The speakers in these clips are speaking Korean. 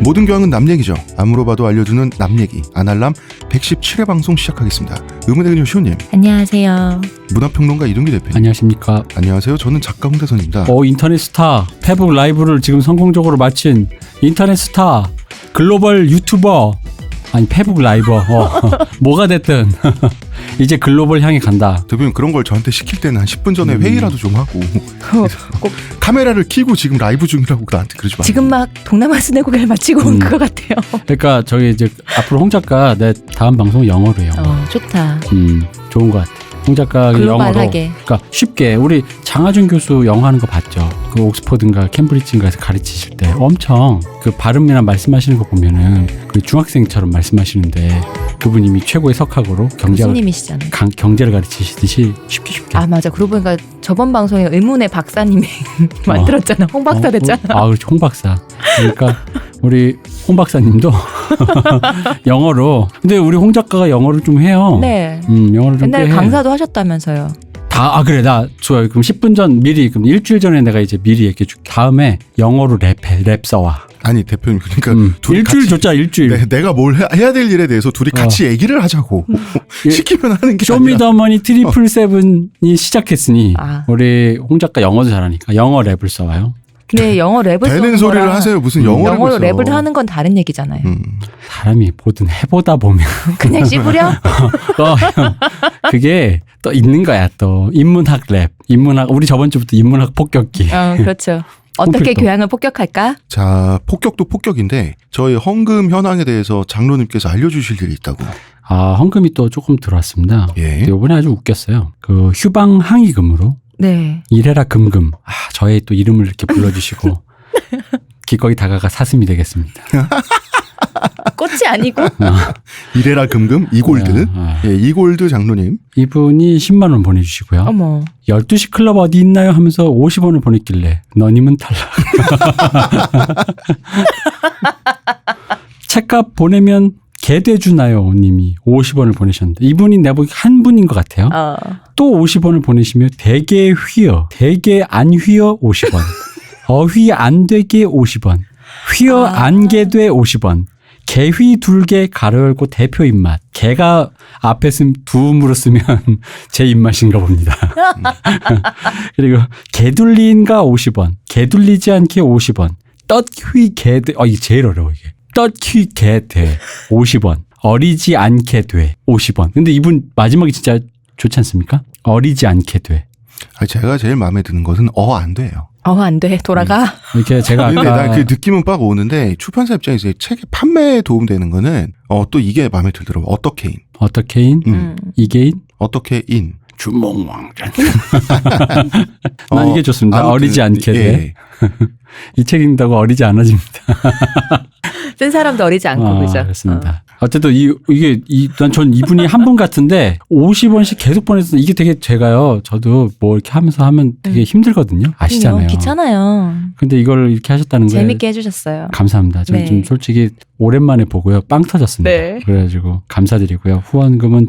모든 교양은 남 얘기죠. 안 물어봐도 알려주는 남 얘기. 아날람 117회 방송 시작하겠습니다. 의문의 그녀 시호님. 안녕하세요. 문화평론가 이동기 대표님. 안녕하십니까. 안녕하세요. 저는 작가 홍대선입니다. 인터넷 스타 페북 라이브를 지금 성공적으로 마친 인터넷 스타 글로벌 유튜버 아니 페북 라이버 뭐가 됐든 이제 글로벌 향해 간다. 대표님 그런 걸 저한테 시킬 때는 한 10분 전에 회의라도 좀 하고 꼭 카메라를 켜고 지금 라이브 중이라고 나한테 그러지 마세요. 지금 막 동남아 스네고개를 마치고 온 것 같아요. 그러니까 저기 이제 앞으로 홍 작가 내 다음 방송 영어로 해요. 좋다. 좋은 것 같아. 홍 작가 영어로. 그러니까 쉽게 우리 장하준 교수 영어 하는 거 봤죠. 그 옥스퍼드인가 캠브리지인가에서 가르치실 때 엄청 그 발음이나 말씀하시는 거 보면은 그 중학생처럼 말씀하시는데 그분 이미 최고의 석학으로 교수님이시잖아요. 경제를 가르치시듯이 쉽게. 아 맞아. 그러고 보니까 저번 방송에 의문의 박사님이 만들었잖아. 홍 박사 됐잖아. 그렇죠. 홍 박사. 그러니까 우리 홍 박사님도 영어로. 근데 우리 홍 작가가 영어를 좀 해요. 네. 영어를 좀 옛날에 해. 강사도 하셨다면서요. 그래. 나 좋아요. 그럼 10분 전 미리 그럼 일주일 전에 내가 이제 미리 얘기해 줄게. 다음에 영어로 랩 써와. 아니 대표님 그러니까 둘이 일주일 같이, 줬자 일주일. 내가 뭘 해야 될 일에 대해서 둘이 같이 얘기를 하자고 시키면 하는 게 쇼미더머니 트리플 세븐이 시작했으니 우리 홍 작가 영어도 잘하니까 영어 랩을 써와요. 근데 영어 랩을 되는 소리를 하세요. 무슨 영어로 랩을 하는 건 다른 얘기잖아요. 사람이 뭐든 해보다 보면 그냥 씹으려? 그게 또 있는 거야. 또 인문학 랩, 인문학 우리 저번 주부터 인문학 폭격기. 그렇죠. 어떻게 교양을 폭격할까? 자, 폭격도 폭격인데 저희 헌금 현황에 대해서 장로님께서 알려주실 일이 있다고. 헌금이 또 조금 들어왔습니다. 예. 이번에 아주 웃겼어요. 그 휴방 항의금으로. 네. 이래라 금금. 저의 또 이름을 이렇게 불러주시고 기꺼이 다가가 사슴이 되겠습니다. 꽃이 아니고? 이래라 금금 이골드. 예, 이골드 장로님. 이분이 10만 원 보내주시고요. 어머. 12시 클럽 어디 있나요? 하면서 50원을 보냈길래 너님은 탈락. 책값 보내면 개대 주나요? 님이 50원을 보내셨는데 이분이 내보기 한 분인 것 같아요. 또 50원을 보내시며 대개 휘어, 대개 안 휘어 50원, 어휘 안 되게 50원, 휘어 안 개돼 50원, 개휘 둘개 가로 열고 대표 입맛. 개가 앞에 두음으로 쓰면 제 입맛인가 봅니다. 그리고 개둘린가 50원, 개둘리지 않게 50원, 떳휘 개돼, 이게 제일 어려워 이게. 떳휘 개돼 50원, 어리지 않게 돼 50원. 근데 이분 마지막이 진짜 좋지 않습니까? 어리지 않게 돼. 제가 제일 마음에 드는 것은 안 돼요. 안 돼. 돌아가. 이렇게 제가 근데 난 그 느낌은 빡 오는데 출판사 입장에서 책의 판매에 도움되는 거는 또 이게 마음에 들더라고. 어떻게인? 이게인? 어떻게인? 주몽왕전. 난 이게 좋습니다. 아무튼, 어리지 않게 돼. 이 책 읽는다고 어리지 않아집니다. 쓴 사람도 어리지 않고 그죠? 그렇습니다. 어쨌든 전 이분이 한 분 같은데 50원씩 계속 보내서 이게 되게 제가요. 저도 뭐 이렇게 하면서 하면 되게 힘들거든요. 아시잖아요. 귀찮아요. 근데 이걸 이렇게 하셨다는 거예요. 재밌게 해주셨어요. 감사합니다. 저는 좀 솔직히 오랜만에 보고요. 빵 터졌습니다. 네. 그래가지고 감사드리고요. 후원금은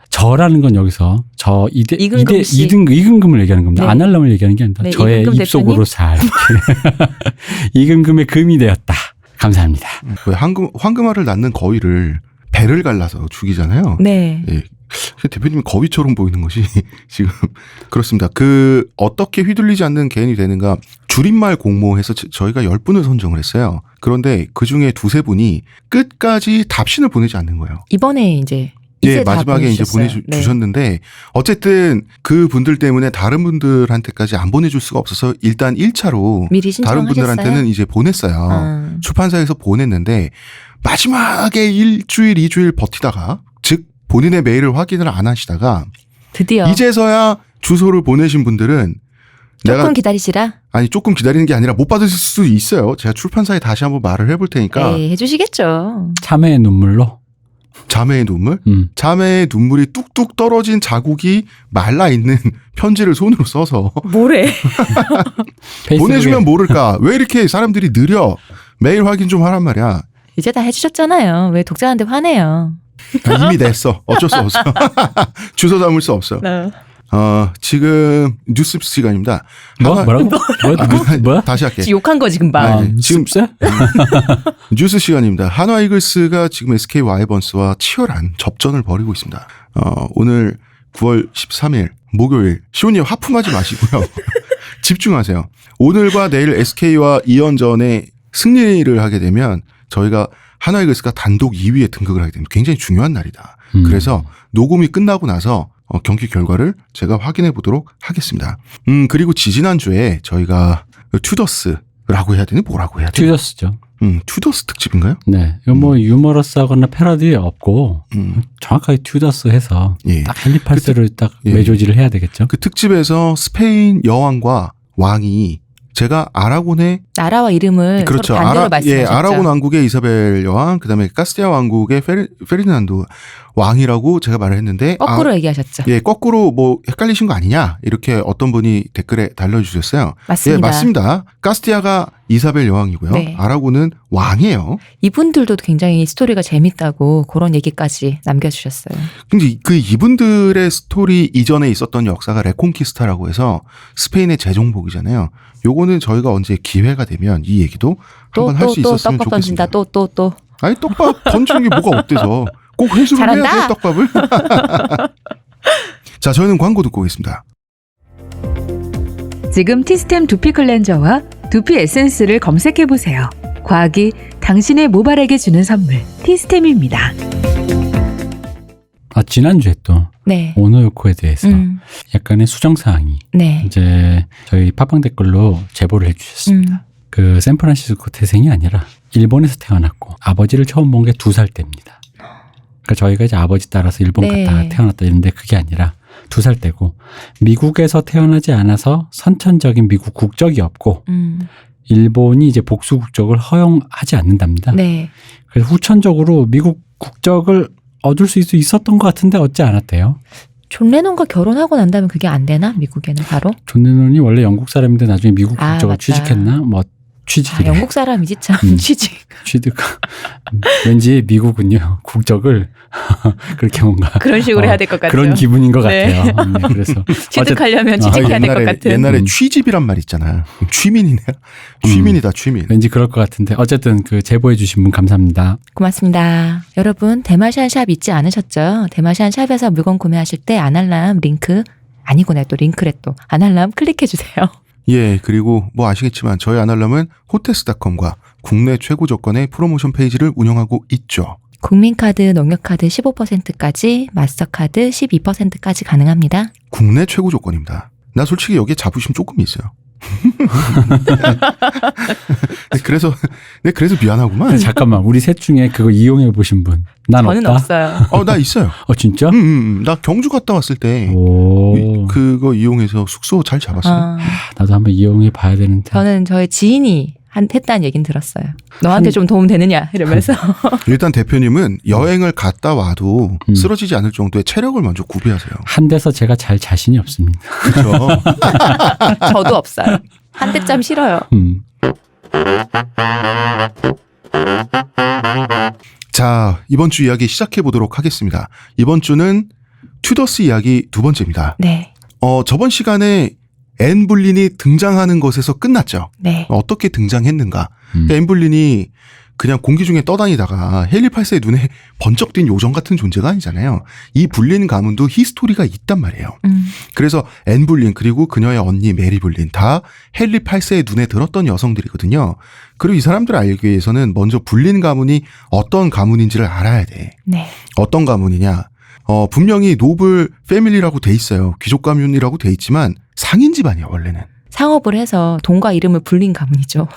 저라는 건 여기서 이근금을 얘기하는 겁니다. 네. 아날람을 얘기하는 게 아니라 저의 입속으로 살 이근금의 금이 되었다. 감사합니다. 황금알을 낳는 거위를 배를 갈라서 죽이잖아요. 네. 예. 대표님이 거위처럼 보이는 것이 지금 그렇습니다. 어떻게 휘둘리지 않는 개인이 되는가 줄임말 공모해서 저희가 10분을 선정을 했어요. 그런데 그중에 2-3분이 끝까지 답신을 보내지 않는 거예요. 이번에 이제 마지막에 이제 보내주셨는데 어쨌든 그 분들 때문에 다른 분들한테까지 안 보내줄 수가 없어서 일단 1차로 미리 다른 분들한테는 이제 보냈어요. 출판사에서 보냈는데 마지막에 1주일, 2주일 버티다가 즉 본인의 메일을 확인을 안 하시다가 드디어 이제서야 주소를 보내신 분들은 조금 기다리시라? 아니 조금 기다리는 게 아니라 못 받으실 수도 있어요. 제가 출판사에 다시 한번 말을 해볼 테니까. 해주시겠죠. 참회의 눈물로. 자매의 눈물? 자매의 눈물이 뚝뚝 떨어진 자국이 말라있는 편지를 손으로 써서 뭐래? 보내주면 모를까? 왜 이렇게 사람들이 느려? 메일 확인 좀 하란 말이야. 이제 다 해주셨잖아요. 왜 독자한테 화내요? 이미 냈어. 어쩔 수 없어. 주소 담을 수 없어. 지금 뉴스 시간입니다. 뭐라고? 뭐야? 다시 할게. 지금 욕한 거 지금 봐. 지금 씁세? 뉴스 시간입니다. 한화 이글스가 지금 SK 와이번스와 치열한 접전을 벌이고 있습니다. 오늘 9월 13일 목요일 시온님 하품하지 마시고요. 집중하세요. 오늘과 내일 SK와 2연전에 승리를 하게 되면 저희가 한화 이글스가 단독 2위에 등극을 하게 됩니다. 굉장히 중요한 날이다. 그래서 녹음이 끝나고 나서 경기 결과를 제가 확인해 보도록 하겠습니다. 그리고 지지난주에 저희가 튜더스라고 해야 되니 뭐라고 해야 되니? 튜더스죠. 튜더스 특집인가요? 네. 이거 뭐 유머러스하거나 패러디 없고 정확하게 튜더스 해서 예. 딱 헨리 8세를 딱 예. 매조지를 해야 되겠죠. 그 특집에서 스페인 여왕과 왕이 제가 아라곤의 나라와 이름을 그렇죠. 서로 반대로 말씀하셨죠. 아라곤 왕국의 이사벨 여왕, 그다음에 카스티아 왕국의 페르디난도 왕이라고 제가 말을 했는데 거꾸로 얘기하셨죠. 예, 거꾸로 뭐 헷갈리신 거 아니냐 이렇게 어떤 분이 댓글에 달려주셨어요. 맞습니다. 예, 맞습니다. 카스티아가 이사벨 여왕이고요. 네. 아라곤은 왕이에요. 이분들도 굉장히 스토리가 재밌다고 그런 얘기까지 남겨주셨어요. 근데 그 이분들의 스토리 이전에 있었던 역사가 레콘키스타라고 해서 스페인의 제종복이잖아요. 요거는 저희가 언제 기회가 되면 이 얘기도 한번 할 수 있었으면 떡밥 던진다. 좋겠습니다. 또. 아니 떡밥 던지는 게 뭐가 어때서 꼭 회수를 해야 잘한다. 돼 떡밥을. 자, 저희는 광고 듣고 오겠습니다. 지금 티스템 두피 클렌저와 두피 에센스를 검색해보세요. 과학이 당신의 모발에게 주는 선물 티스템입니다. 지난주에 또 네. 오노요코에 대해서 약간의 수정사항이 네. 이제 저희 팟빵 댓글로 제보를 해주셨습니다. 그 샌프란시스코 태생이 아니라 일본에서 태어났고 아버지를 처음 본 게 2살 때입니다. 그러니까 저희가 이제 아버지 따라서 일본 네. 갔다가 태어났다 이런데 그게 아니라 2살 때고 미국에서 태어나지 않아서 선천적인 미국 국적이 없고 일본이 이제 복수 국적을 허용하지 않는답니다. 네. 그래서 후천적으로 미국 국적을 얻을 수 있었던 것 같은데 얻지 않았대요. 존 레논과 결혼하고 난 다음에 그게 안 되나? 미국에는 바로? 존 레논이 원래 영국 사람인데 나중에 미국 국적을 맞다. 취직했나? 뭐 취직이래. 영국 사람이지 참. 취직. 취득. 왠지 미국은요 국적을 그렇게 뭔가 그런 식으로 해야 될 것 같아요. 그런 기분인 것 네. 같아요. 네, 그래서 취득하려면 취직해야 될 것 같은. 옛날에 취집이란 말 있잖아. 취민이네요. 취민이다 취민. 왠지 그럴 것 같은데 어쨌든 그 제보해 주신 분 감사합니다. 고맙습니다. 여러분 대마시안 샵 잊지 않으셨죠? 대마시안 샵에서 물건 구매하실 때 아날람 링크 아니구나 또 링크래 또 아날람 클릭해 주세요. 예, 그리고 뭐 아시겠지만 저희 아날람은 호텔스닷컴과 국내 최고 조건의 프로모션 페이지를 운영하고 있죠. 국민카드, 농협카드 15%까지, 마스터카드 12%까지 가능합니다. 국내 최고 조건입니다. 나 솔직히 여기에 자부심 조금 있어요. 그래서 미안하구만. 잠깐만 우리 셋 중에 그거 이용해 보신 분? 난 저는 없다. 없어요. 나 있어요. 진짜? 나 경주 갔다 왔을 때 오. 그거 이용해서 숙소 잘 잡았어요. 나도 한번 이용해 봐야 되는데. 저는 저의 지인이 했다는 얘기는 들었어요. 너한테 좀 도움 되느냐 이러면서. 일단 대표님은 여행을 갔다 와도 쓰러지지 않을 정도의 체력을 먼저 구비하세요. 한 데서 제가 잘 자신이 없습니다. 그렇죠. 저도 없어요. 한 대짬 싫어요. 자, 이번 주 이야기 시작해 보도록 하겠습니다. 이번 주는 튜더스 이야기 두 번째입니다. 네. 저번 시간에 앤 불린이 등장하는 것에서 끝났죠. 네. 어떻게 등장했는가. 앤 불린이 그냥 공기 중에 떠다니다가 헨리 8세의 눈에 번쩍 띈 요정 같은 존재가 아니잖아요. 이 불린 가문도 히스토리가 있단 말이에요. 그래서 앤 불린 그리고 그녀의 언니 메리 불린 다 헨리 8세의 눈에 들었던 여성들이거든요. 그리고 이 사람들을 알기 위해서는 먼저 불린 가문이 어떤 가문인지를 알아야 돼. 네. 어떤 가문이냐. 분명히 노블 패밀리라고 돼 있어요. 귀족 가문이라고 돼 있지만 상인 집안이야 원래는. 상업을 해서 돈과 이름을 불린 가문이죠.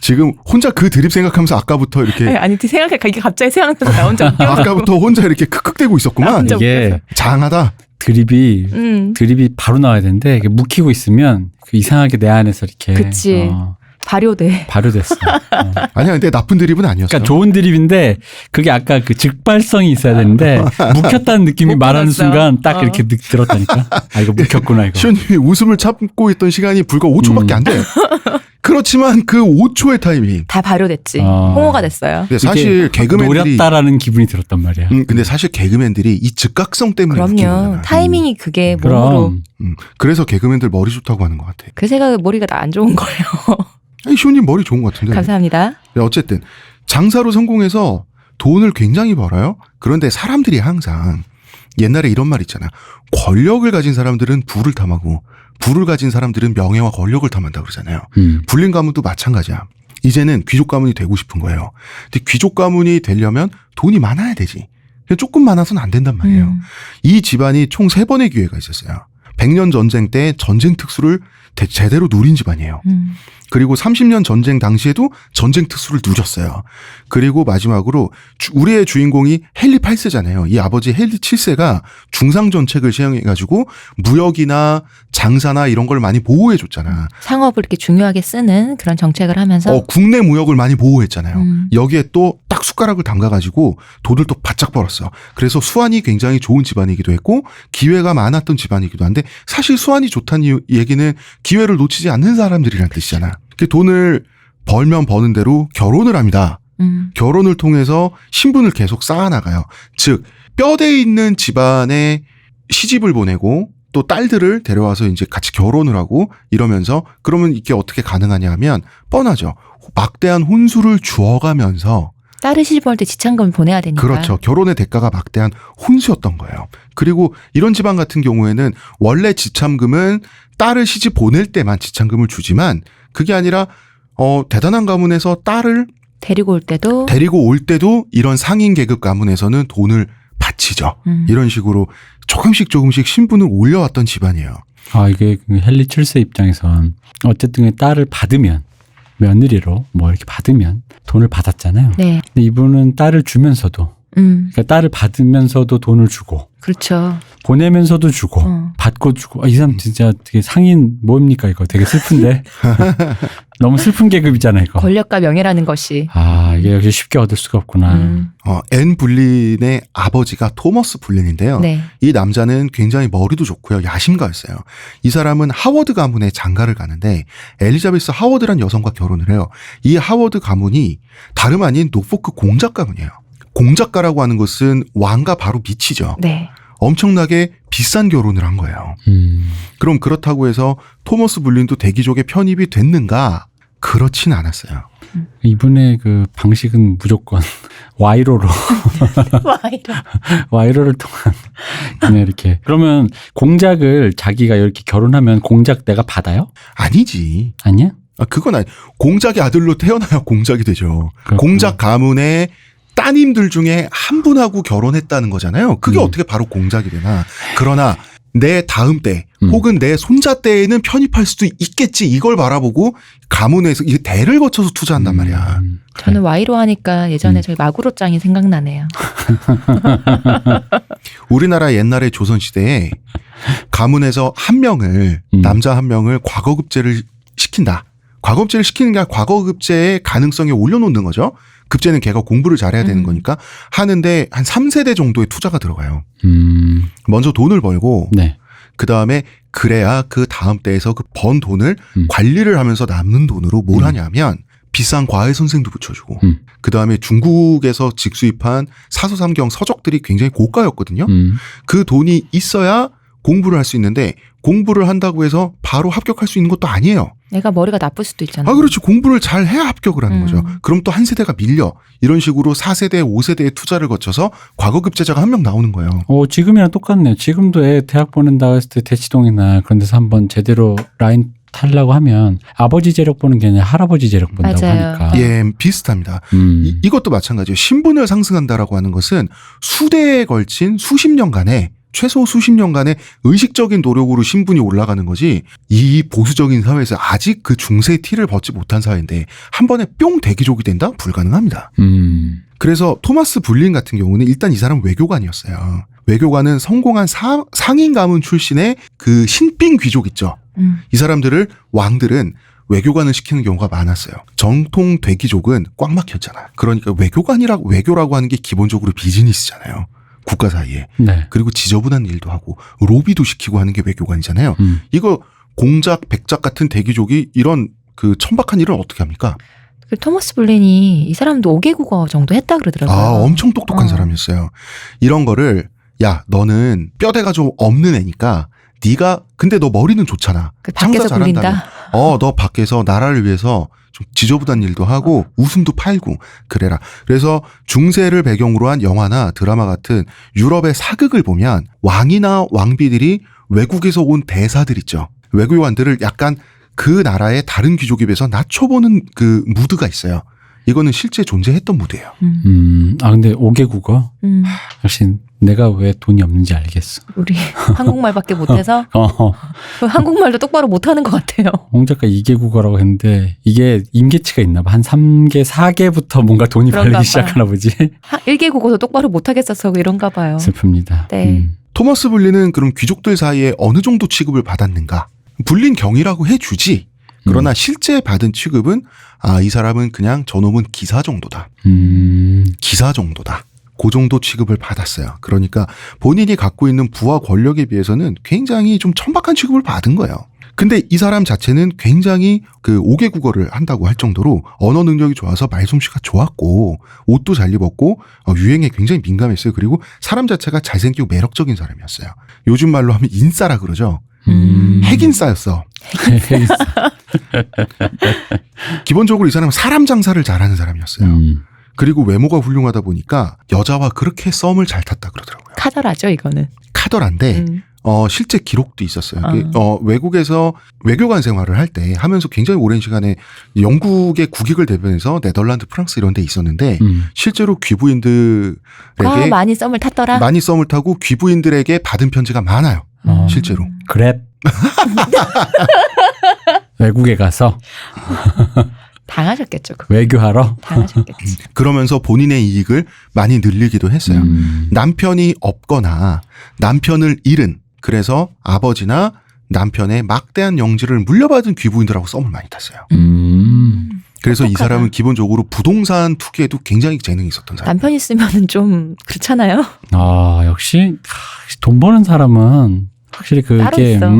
지금 혼자 그 드립 생각하면서 아까부터 이렇게 아니 이게 갑자기 생각나서 나온 적 아까부터 혼자 이렇게 크크대고 있었구만. 나 혼자 이게 장하다. 드립이 바로 나와야 되는데 이게 묵히고 있으면 그 이상하게 내 안에서 이렇게 그치. 발효돼. 발효됐어. 아니야, 근데 나쁜 드립은 아니었어. 그러니까 좋은 드립인데 그게 아까 그 즉발성이 있어야 되는데 묵혔다는 느낌이 못 말하는 받았어. 순간 딱 이렇게 들었다니까. 이거 묵혔구나 이거. 시원님이 웃음을 참고 있던 시간이 불과 5초밖에 안 돼. 그렇지만 그 5초의 타이밍. 다 발효됐지. 아. 홍어가 됐어요. 근데 사실 개그맨들이 노렸다라는 기분이 들었단 말이야. 근데 사실 개그맨들이 이 즉각성 때문에 웃기는 그럼요. 거잖아. 타이밍이 그게 몸으로. 그럼 그래서 개그맨들 머리 좋다고 하는 것 같아. 그 제가 머리가 안 좋은 거예요. 아니, 시호님 머리 좋은 것 같은데. 감사합니다. 어쨌든 장사로 성공해서 돈을 굉장히 벌어요. 그런데 사람들이 항상 옛날에 이런 말 있잖아. 권력을 가진 사람들은 부를 탐하고 부를 가진 사람들은 명예와 권력을 탐한다 그러잖아요. 불린 가문도 마찬가지야. 이제는 귀족 가문이 되고 싶은 거예요. 근데 귀족 가문이 되려면 돈이 많아야 되지. 그냥 조금 많아서는 안 된단 말이에요. 이 집안이 총 3번의 기회가 있었어요. 100년 전쟁 때 전쟁 특수를 제대로 누린 집안이에요. 그리고 30년 전쟁 당시에도 전쟁 특수를 누렸어요. 그리고 마지막으로 우리의 주인공이 헨리 8세잖아요. 이 아버지 헨리 7세가 중상전책을 시행해가지고 무역이나 장사나 이런 걸 많이 보호해줬잖아. 상업을 이렇게 중요하게 쓰는 그런 정책을 하면서 국내 무역을 많이 보호했잖아요. 여기에 또 딱 숟가락을 담가가지고 돈을 또 바짝 벌었어. 그래서 수완이 굉장히 좋은 집안이기도 했고 기회가 많았던 집안이기도 한데 사실 수완이 좋다는 얘기는 기회를 놓치지 않는 사람들이란 뜻이잖아. 돈을 벌면 버는 대로 결혼을 합니다. 결혼을 통해서 신분을 계속 쌓아나가요. 즉 뼈대 있는 집안에 시집을 보내고 또 딸들을 데려와서 이제 같이 결혼을 하고 이러면서 그러면 이게 어떻게 가능하냐 하면 뻔하죠. 막대한 혼수를 주어가면서 딸을 시집할 때 지참금을 보내야 되니까. 그렇죠. 결혼의 대가가 막대한 혼수였던 거예요. 그리고 이런 집안 같은 경우에는 원래 지참금은 딸을 시집 보낼 때만 지참금을 주지만 그게 아니라 대단한 가문에서 딸을 데리고 올 때도 이런 상인 계급 가문에서는 돈을 바치죠. 이런 식으로 조금씩 신분을 올려왔던 집안이에요. 아, 이게 헨리 7세 입장에선 어쨌든 딸을 받으면 며느리로 뭐 이렇게 받으면 돈을 받았잖아요. 네. 근데 이분은 딸을 주면서도 그러니까 딸을 받으면서도 돈을 주고 그렇죠. 보내면서도 주고 받고 주고 이 사람 진짜 되게 상인 뭡니까 이거 되게 슬픈데 너무 슬픈 계급이잖아요 이거. 권력과 명예라는 것이. 아 이게 역시 쉽게 얻을 수가 없구나. 앤 불린의 아버지가 토머스 불린인데요. 네. 이 남자는 굉장히 머리도 좋고요. 야심가였어요. 이 사람은 하워드 가문에 장가를 가는데 엘리자베스 하워드란 여성과 결혼을 해요. 이 하워드 가문이 다름 아닌 노포크 공작 가문이에요. 공작가라고 하는 것은 왕과 바로 밑이죠. 네. 엄청나게 비싼 결혼을 한 거예요. 그럼 그렇다고 해서 토머스 불린도 대기족에 편입이 됐는가? 그렇진 않았어요. 이분의 그 방식은 무조건 와이로로 와이로를 통한 그냥 이렇게. 그러면 공작을 자기가 이렇게 결혼하면 공작 내가 받아요? 아니지. 아니야? 그건 아니. 공작의 아들로 태어나야 공작이 되죠. 그렇구나. 공작 가문의 따님들 중에 한 분하고 결혼했다는 거잖아요. 그게 어떻게 바로 공작이 되나. 그러나 내 다음 때 혹은 내 손자 때에는 편입할 수도 있겠지. 이걸 바라보고 가문에서 이 대를 거쳐서 투자한단 말이야. 저는 와이로 하니까 예전에 저희 마구로짱이 생각나네요. 우리나라 옛날에 조선시대에 가문에서 한 명을 남자 한 명을 과거급제를 시킨다. 과거급제를 시키는 게 아니라 과거급제의 가능성에 올려놓는 거죠. 급제는 걔가 공부를 잘해야 되는 거니까 하는데 한 3세대 정도의 투자가 들어가요. 먼저 돈을 벌고 네. 그다음에 그래야 그 다음 때에서 그 번 돈을 관리를 하면서 남는 돈으로 뭘 하냐면 비싼 과외 선생도 붙여주고 그다음에 중국에서 직수입한 사서삼경 서적들이 굉장히 고가였거든요. 그 돈이 있어야 공부를 할 수 있는데 공부를 한다고 해서 바로 합격할 수 있는 것도 아니에요. 내가 머리가 나쁠 수도 있잖아요. 그렇지. 공부를 잘 해야 합격을 하는 거죠. 그럼 또 한 세대가 밀려. 이런 식으로 4세대, 5세대의 투자를 거쳐서 과거급제자가 한 명 나오는 거예요. 지금이랑 똑같네요. 지금도 애 대학 보낸다 했을 때 대치동이나 그런 데서 한번 제대로 라인 타려고 하면 아버지 재력 보는 게 아니라 할아버지 재력 본다고 맞아요. 하니까. 예, 비슷합니다. 이것도 마찬가지예요. 신분을 상승한다라고 하는 것은 수대에 걸친 수십 년간의 최소 수십 년간의 의식적인 노력으로 신분이 올라가는 거지 이 보수적인 사회에서 아직 그 중세의 티를 벗지 못한 사회인데 한 번에 뿅 대기족이 된다? 불가능합니다. 그래서 토마스 불린 같은 경우는 일단 이 사람은 외교관이었어요. 외교관은 성공한 상인 가문 출신의 그 신빙 귀족 있죠. 이 사람들을 왕들은 외교관을 시키는 경우가 많았어요. 정통 대기족은 꽉 막혔잖아. 그러니까 외교라고 하는 게 기본적으로 비즈니스잖아요. 국가 사이에. 네. 그리고 지저분한 일도 하고 로비도 시키고 하는 게 외교관이잖아요. 이거 공작, 백작 같은 대기족이 이런 그 천박한 일을 어떻게 합니까? 그 토머스 블린이 이 사람도 5개 국어 정도 했다 그러더라고요. 아, 엄청 똑똑한 사람이었어요. 이런 거를 야, 너는 뼈대가 좀 없는 애니까 네가 근데 너 머리는 좋잖아. 그 밖에서 장사 잘한다며. 굴린다. 너 밖에서 나라를 위해서 좀 지저분한 일도 하고 웃음도 팔고 그래라. 그래서 중세를 배경으로 한 영화나 드라마 같은 유럽의 사극을 보면 왕이나 왕비들이 외국에서 온 대사들 있죠. 외교관들을 약간 그 나라의 다른 귀족에 비해서 낮춰보는 그 무드가 있어요. 이거는 실제 존재했던 무드예요. 근데 5개 국어? 음, 역시 내가 왜 돈이 없는지 알겠어. 우리 한국말밖에 못해서 그 한국말도 똑바로 못하는 것 같아요. 홍 작가 2개 국어라고 했는데 이게 임계치가 있나 봐. 한 3개, 4개부터 뭔가 돈이 그런가 발리기 봐. 시작하나 보지. 1개 국어도 똑바로 못하겠어서 이런가 봐요. 슬픕니다. 네. 토머스 블린은 그럼 귀족들 사이에 어느 정도 취급을 받았는가? 블린 경이라고 해주지. 그러나 실제 받은 취급은 이 사람은 그냥 저놈은 기사 정도다. 기사 정도다. 그 정도 취급을 받았어요. 그러니까 본인이 갖고 있는 부와 권력에 비해서는 굉장히 좀 천박한 취급을 받은 거예요. 근데 이 사람 자체는 굉장히 그 5개 국어를 한다고 할 정도로 언어 능력이 좋아서 말솜씨가 좋았고 옷도 잘 입었고 유행에 굉장히 민감했어요. 그리고 사람 자체가 잘생기고 매력적인 사람이었어요. 요즘 말로 하면 인싸라 그러죠. 핵인싸였어. 기본적으로 이 사람은 사람 장사를 잘하는 사람이었어요. 그리고 외모가 훌륭하다 보니까 여자와 그렇게 썸을 잘 탔다 그러더라고요. 카더라죠, 이거는. 카더라인데 실제 기록도 있었어요. 외국에서 외교관 생활을 할 때 하면서 굉장히 오랜 시간에 영국의 국익을 대변해서 네덜란드, 프랑스 이런 데 있었는데 실제로 귀부인들에게 많이 썸을 탔더라. 많이 썸을 타고 귀부인들에게 받은 편지가 많아요. 실제로. 그랩. 외국에 가서 당하셨겠죠. 외교하러. 당하셨겠지. 그러면서 본인의 이익을 많이 늘리기도 했어요. 남편이 없거나 남편을 잃은 그래서 아버지나 남편의 막대한 영지를 물려받은 귀부인들하고 썸을 많이 탔어요. 그래서 이 사람은 기본적으로 부동산 투기에도 굉장히 재능이 있었던 사람. 남편 있으면은 좀 그렇잖아요. 역시 돈 버는 사람은 확실히 따로 그게 있어.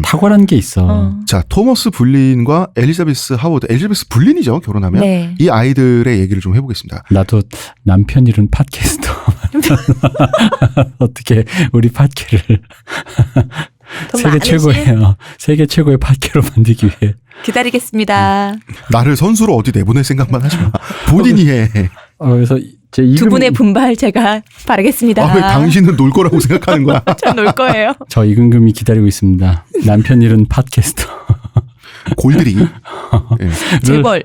탁월한 게 있어. 자, 토머스 블린과 엘리자베스 하워드, 엘리자베스 블린이죠, 결혼하면. 네. 이 아이들의 얘기를 좀 해보겠습니다. 나도 남편 잃은 팟캐스터. 어떻게 우리 팟캐를 세계 최고의 팟캐로 만들기 위해. 기다리겠습니다. 나를 선수로 어디 내보낼 생각만 하지 마. 본인이 해. 그래서 제 이름, 두 분의 분발 제가 바라겠습니다. 왜 당신은 놀 거라고 생각하는 거야? 전 놀 거예요. 저 이근금이 기다리고 있습니다. 남편 잃은 팟캐스터. 골드리기. 네. 재벌.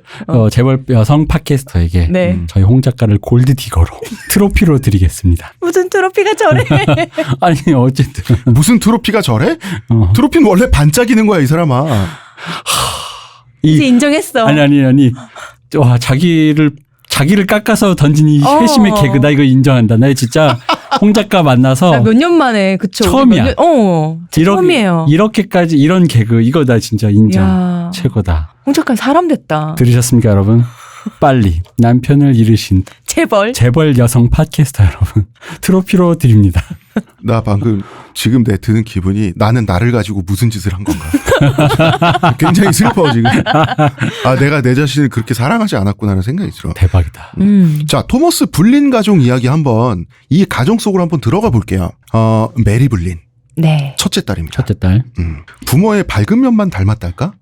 재벌 여성 팟캐스터에게 네. 저희 홍 작가를 골드디거로 트로피로 드리겠습니다. 무슨 트로피가 저래? 아니 어쨌든 무슨 트로피가 저래? 트로피는 원래 반짝이는 거야, 이 사람아. 이제 인정했어. 아니. 와, 자기를 깎아서 던진 이 회심의 개그 나 이거 인정한다. 나 진짜 홍 작가 만나서 몇 년 만에 그쵸. 처음이야. 처음이에요. 이렇게까지 이런 개그 이거 나 진짜 인정. 야. 최고다. 홍 작가 사람 됐다. 들으셨습니까, 여러분? 빨리 남편을 잃으신 재벌 여성 팟캐스터 여러분 트로피로 드립니다. 나 방금 지금 내 드는 기분이 나는 나를 가지고 무슨 짓을 한 건가. 굉장히 슬퍼 지금. 내가 내 자신을 그렇게 사랑하지 않았구나라는 생각이 들어. 대박이다. 자, 토머스 블린 가족 이야기 한번 이 가정 속으로 한번 들어가 볼게요. 메리 블린. 네. 첫째 딸입니다. 첫째 딸. 부모의 밝은 면만 닮았달까?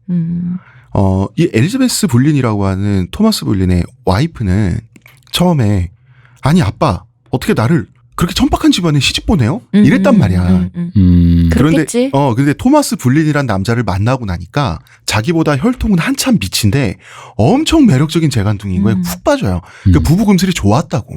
이 엘리자베스 블린이라고 하는 토머스 블린의 와이프는 처음에 아니 아빠 어떻게 나를 그렇게 천박한 집안에 시집 보내요? 이랬단 말이야. 그렇겠지. 근데 토마스 블린이란 남자를 만나고 나니까 자기보다 혈통은 한참 미친데 엄청 매력적인 재간둥이인 거에 푹 빠져요. 그 부부 금슬이 좋았다고.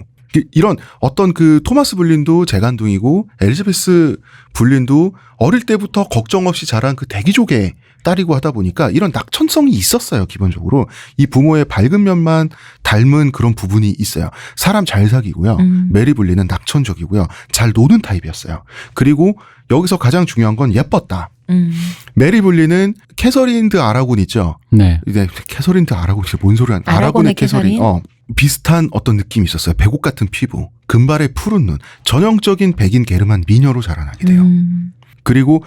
이런 어떤 그 토마스 블린도 재간둥이고 엘리자베스 블린도 어릴 때부터 걱정 없이 자란 그 대기족의 딸이고 하다 보니까 이런 낙천성이 있었어요. 기본적으로 이 부모의 밝은 면만 닮은 그런 부분이 있어요. 사람 잘 사귀고요. 메리 블린은 낙천적이고요. 잘 노는 타입이었어요. 그리고 여기서 가장 중요한 건 예뻤다. 메리 블린은 캐서린 드 아라곤 있죠. 네. 이제 캐서린 드 아라곤이 뭔 소리 하는? 아라곤의 캐서린. 비슷한 어떤 느낌이 있었어요. 배곡 같은 피부, 금발의 푸른 눈, 전형적인 백인 게르만 미녀로 자라나게 돼요. 그리고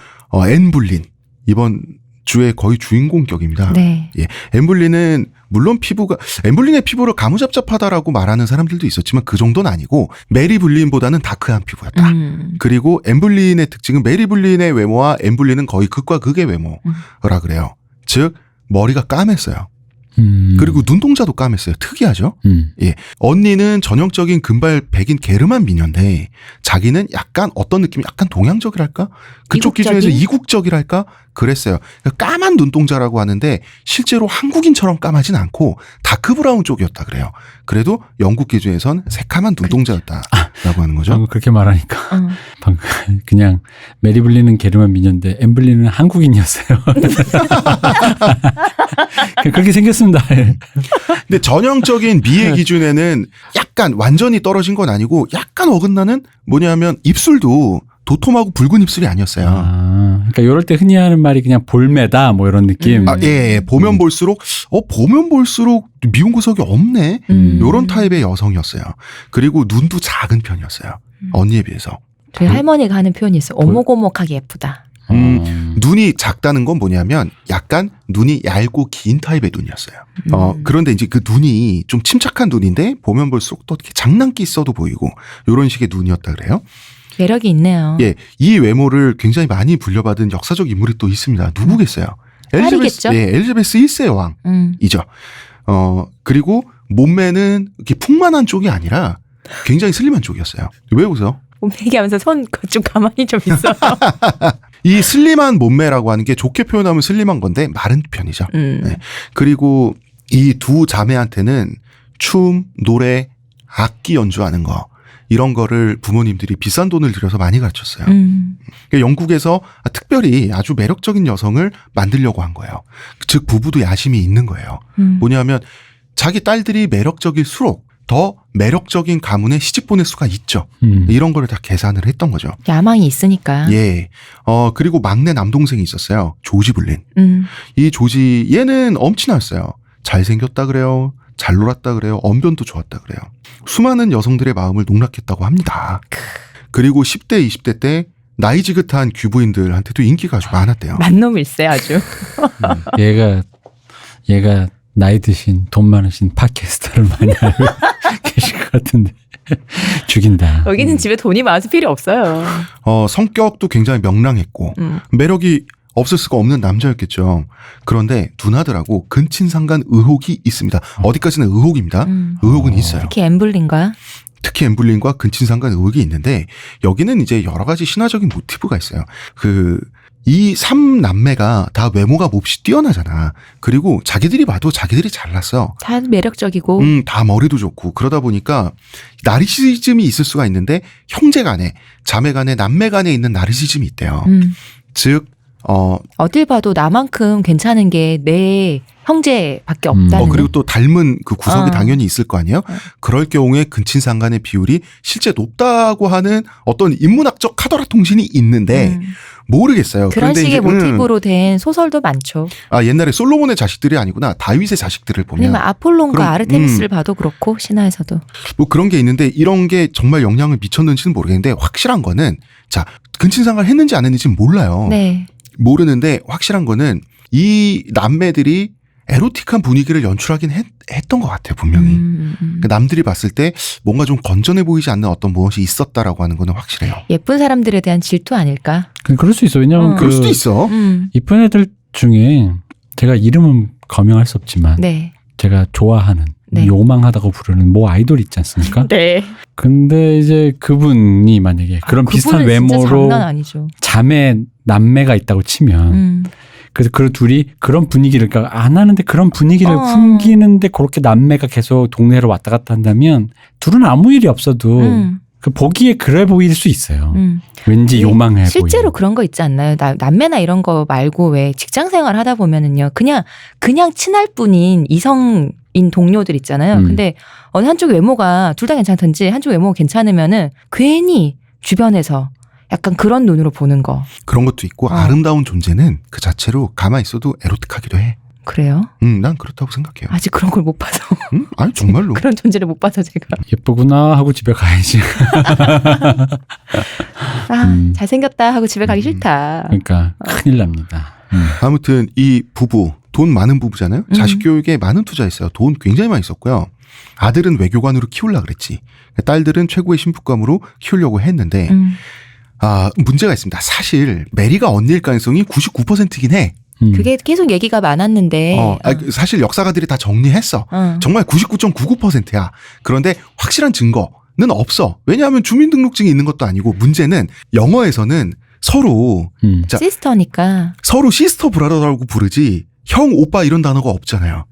앤 블린 이번 주의 거의 주인공격입니다. 네. 예, 엠블린은 물론 엠블린의 피부를 가무잡잡하다라고 말하는 사람들도 있었지만 그 정도는 아니고 메리 블린보다는 다크한 피부였다. 그리고 엠블린의 특징은 메리 블린의 외모와 엠블린은 거의 극과 극의 외모라 그래요. 즉 머리가 까맸어요. 그리고 눈동자도 까맸어요. 특이하죠? 예. 언니는 전형적인 금발 백인 게르만 미녀인데 자기는 약간 어떤 느낌이 약간 동양적이랄까? 그쪽 이국적인? 기준에서 이국적이랄까? 그랬어요. 까만 눈동자라고 하는데 실제로 한국인처럼 까마진 않고 다크 브라운 쪽이었다 그래요. 그래도 영국 기준에선 새카만 눈동자였다라고 하는 거죠. 방금 그렇게 말하니까 방금 그냥 메리 블린은 게르만 미녀인데 엠블린은 한국인이었어요. 그렇게 생겼습니다. 근데 전형적인 미의 기준에는 약간 완전히 떨어진 건 아니고 약간 어긋나는 뭐냐면 입술도 도톰하고 붉은 입술이 아니었어요. 그러니까 이럴 때 흔히 하는 말이 그냥 볼매다 뭐 이런 느낌. 예. 보면 볼수록 미운 구석이 없네. 요런 타입의 여성이었어요. 그리고 눈도 작은 편이었어요. 언니에 비해서. 저희 할머니가 하는 표현이 있어요. 오목오목하게 예쁘다. 눈이 작다는 건 뭐냐면 약간 눈이 얇고 긴 타입의 눈이었어요. 그런데 이제 그 눈이 좀 침착한 눈인데 보면 볼수록 또 이렇게 장난기 있어도 보이고 요런 식의 눈이었다 그래요. 매력이 있네요. 예, 이 외모를 굉장히 많이 불려받은 역사적 인물이 또 있습니다. 누구겠어요? 딸이겠죠? 엘리자베스 1세의 왕이죠. 그리고 몸매는 이렇게 풍만한 쪽이 아니라 굉장히 슬림한 쪽이었어요. 왜 웃어요? 몸 얘기하면서 손 좀 가만히 좀 있어. 이 슬림한 몸매라고 하는 게 좋게 표현하면 슬림한 건데 마른 편이죠. 네. 그리고 이 두 자매한테는 춤, 노래, 악기 연주하는 거 이런 거를 부모님들이 비싼 돈을 들여서 많이 가르쳤어요. 그러니까 영국에서 특별히 아주 매력적인 여성을 만들려고 한 거예요. 즉 부부도 야심이 있는 거예요. 뭐냐면 자기 딸들이 매력적일수록 더 매력적인 가문에 시집 보낼 수가 있죠. 이런 거를 다 계산을 했던 거죠. 야망이 있으니까. 예. 그리고 막내 남동생이 있었어요. 조지 블린. 이 조지 얘는 엄친아였어요. 잘생겼다 그래요. 잘 놀았다 그래요. 언변도 좋았다 그래요. 수많은 여성들의 마음을 농락했다고 합니다. 그리고 10대, 20대 때 나이 지긋한 귀부인들한테도 인기가 아주 많았대요. 만놈일세 아주. 얘가 나이 드신 돈 많으신 팟캐스터를 많이 알고 계실 것 같은데 죽인다. 여기는 집에 돈이 많아서 필요 없어요. 성격도 굉장히 명랑했고 매력이 없을 수가 없는 남자였겠죠. 그런데 누나들하고 근친상간 의혹이 있습니다. 어디까지는 의혹입니다. 의혹은 있어요. 특히 엠블린과 특히 엠블린과 근친상간 의혹이 있는데 여기는 이제 여러 가지 신화적인 모티브가 있어요. 이 3남매가 다 외모가 몹시 뛰어나잖아. 그리고 자기들이 봐도 자기들이 잘났어. 다 매력적이고. 다 머리도 좋고 그러다 보니까 나르시즘이 있을 수가 있는데 형제 간에 자매 간에 남매 간에 있는 나르시즘이 있대요. 즉 어딜 봐도 나만큼 괜찮은 게 내 형제밖에 없다는. 그리고 또 닮은 그 구석이 당연히 있을 거 아니에요? 그럴 경우에 근친상간의 비율이 실제 높다고 하는 어떤 인문학적 카더라 통신이 있는데 모르겠어요. 그런 그런데 식의 이제, 모티브로 된 소설도 많죠. 옛날에 솔로몬의 자식들이 아니구나. 다윗의 자식들을 보면. 아니면 아폴론과 그럼, 아르테미스를 봐도 그렇고 신화에서도. 뭐 그런 게 있는데 이런 게 정말 영향을 미쳤는지는 모르겠는데 확실한 거는 자 근친상간을 했는지 안 했는지는 몰라요. 네. 모르는데 확실한 거는 이 남매들이 에로틱한 분위기를 연출하긴 했던 것 같아요. 분명히. 그러니까 남들이 봤을 때 뭔가 좀 건전해 보이지 않는 어떤 무엇이 있었다라고 하는 거는 확실해요. 예쁜 사람들에 대한 질투 아닐까? 그럴 수 있어. 왜냐하면 그럴 수도 있어. 이쁜 애들 중에 제가 이름은 거명할 수 없지만 네. 제가 좋아하는 네. 요망하다고 부르는 모 아이돌 있지 않습니까? 네. 근데 이제 그분이 만약에 그런 비슷한 그분은 진짜 외모로 장난 아니죠. 자매 남매가 있다고 치면 그래서 그 둘이 그런 분위기를 그러니까 안 하는데 그런 분위기를 풍기는데 그렇게 남매가 계속 동네로 왔다 갔다 한다면 둘은 아무 일이 없어도 그 보기에 그래 보일 수 있어요. 왠지 요망해 보이는. 실제로 그런 거 있지 않나요? 남매나 이런 거 말고 왜 직장 생활 하다 보면은요. 그냥 친할 뿐인 이성인 동료들 있잖아요. 근데 어느 한쪽 외모가 둘 다 괜찮든지 한쪽 외모가 괜찮으면은 괜히 주변에서 약간 그런 눈으로 보는 거. 그런 것도 있고 아름다운 존재는 그 자체로 가만히 있어도 에로틱하기도 해. 그래요? 난 그렇다고 생각해요. 아직 그런 걸 못 봐서. 아니 정말로. 그런 존재를 못 봐서 제가. 예쁘구나 하고 집에 가야지. 잘생겼다 하고 집에 가기 싫다. 그러니까 큰일 납니다. 아무튼 이 부부 돈 많은 부부잖아요. 자식 교육에 많은 투자했어요. 돈 굉장히 많이 썼고요. 아들은 외교관으로 키우려고 그랬지. 딸들은 최고의 신부감으로 키우려고 했는데 문제가 있습니다. 사실 메리가 언니일 가능성이 99%이긴 해. 그게 계속 얘기가 많았는데. 사실 역사가들이 다 정리했어. 정말 99.99%야. 그런데 확실한 증거는 없어. 왜냐하면 주민등록증이 있는 것도 아니고 문제는 영어에서는 서로 시스터니까. 서로 시스터 브라더라고 부르지 형 오빠 이런 단어가 없잖아요.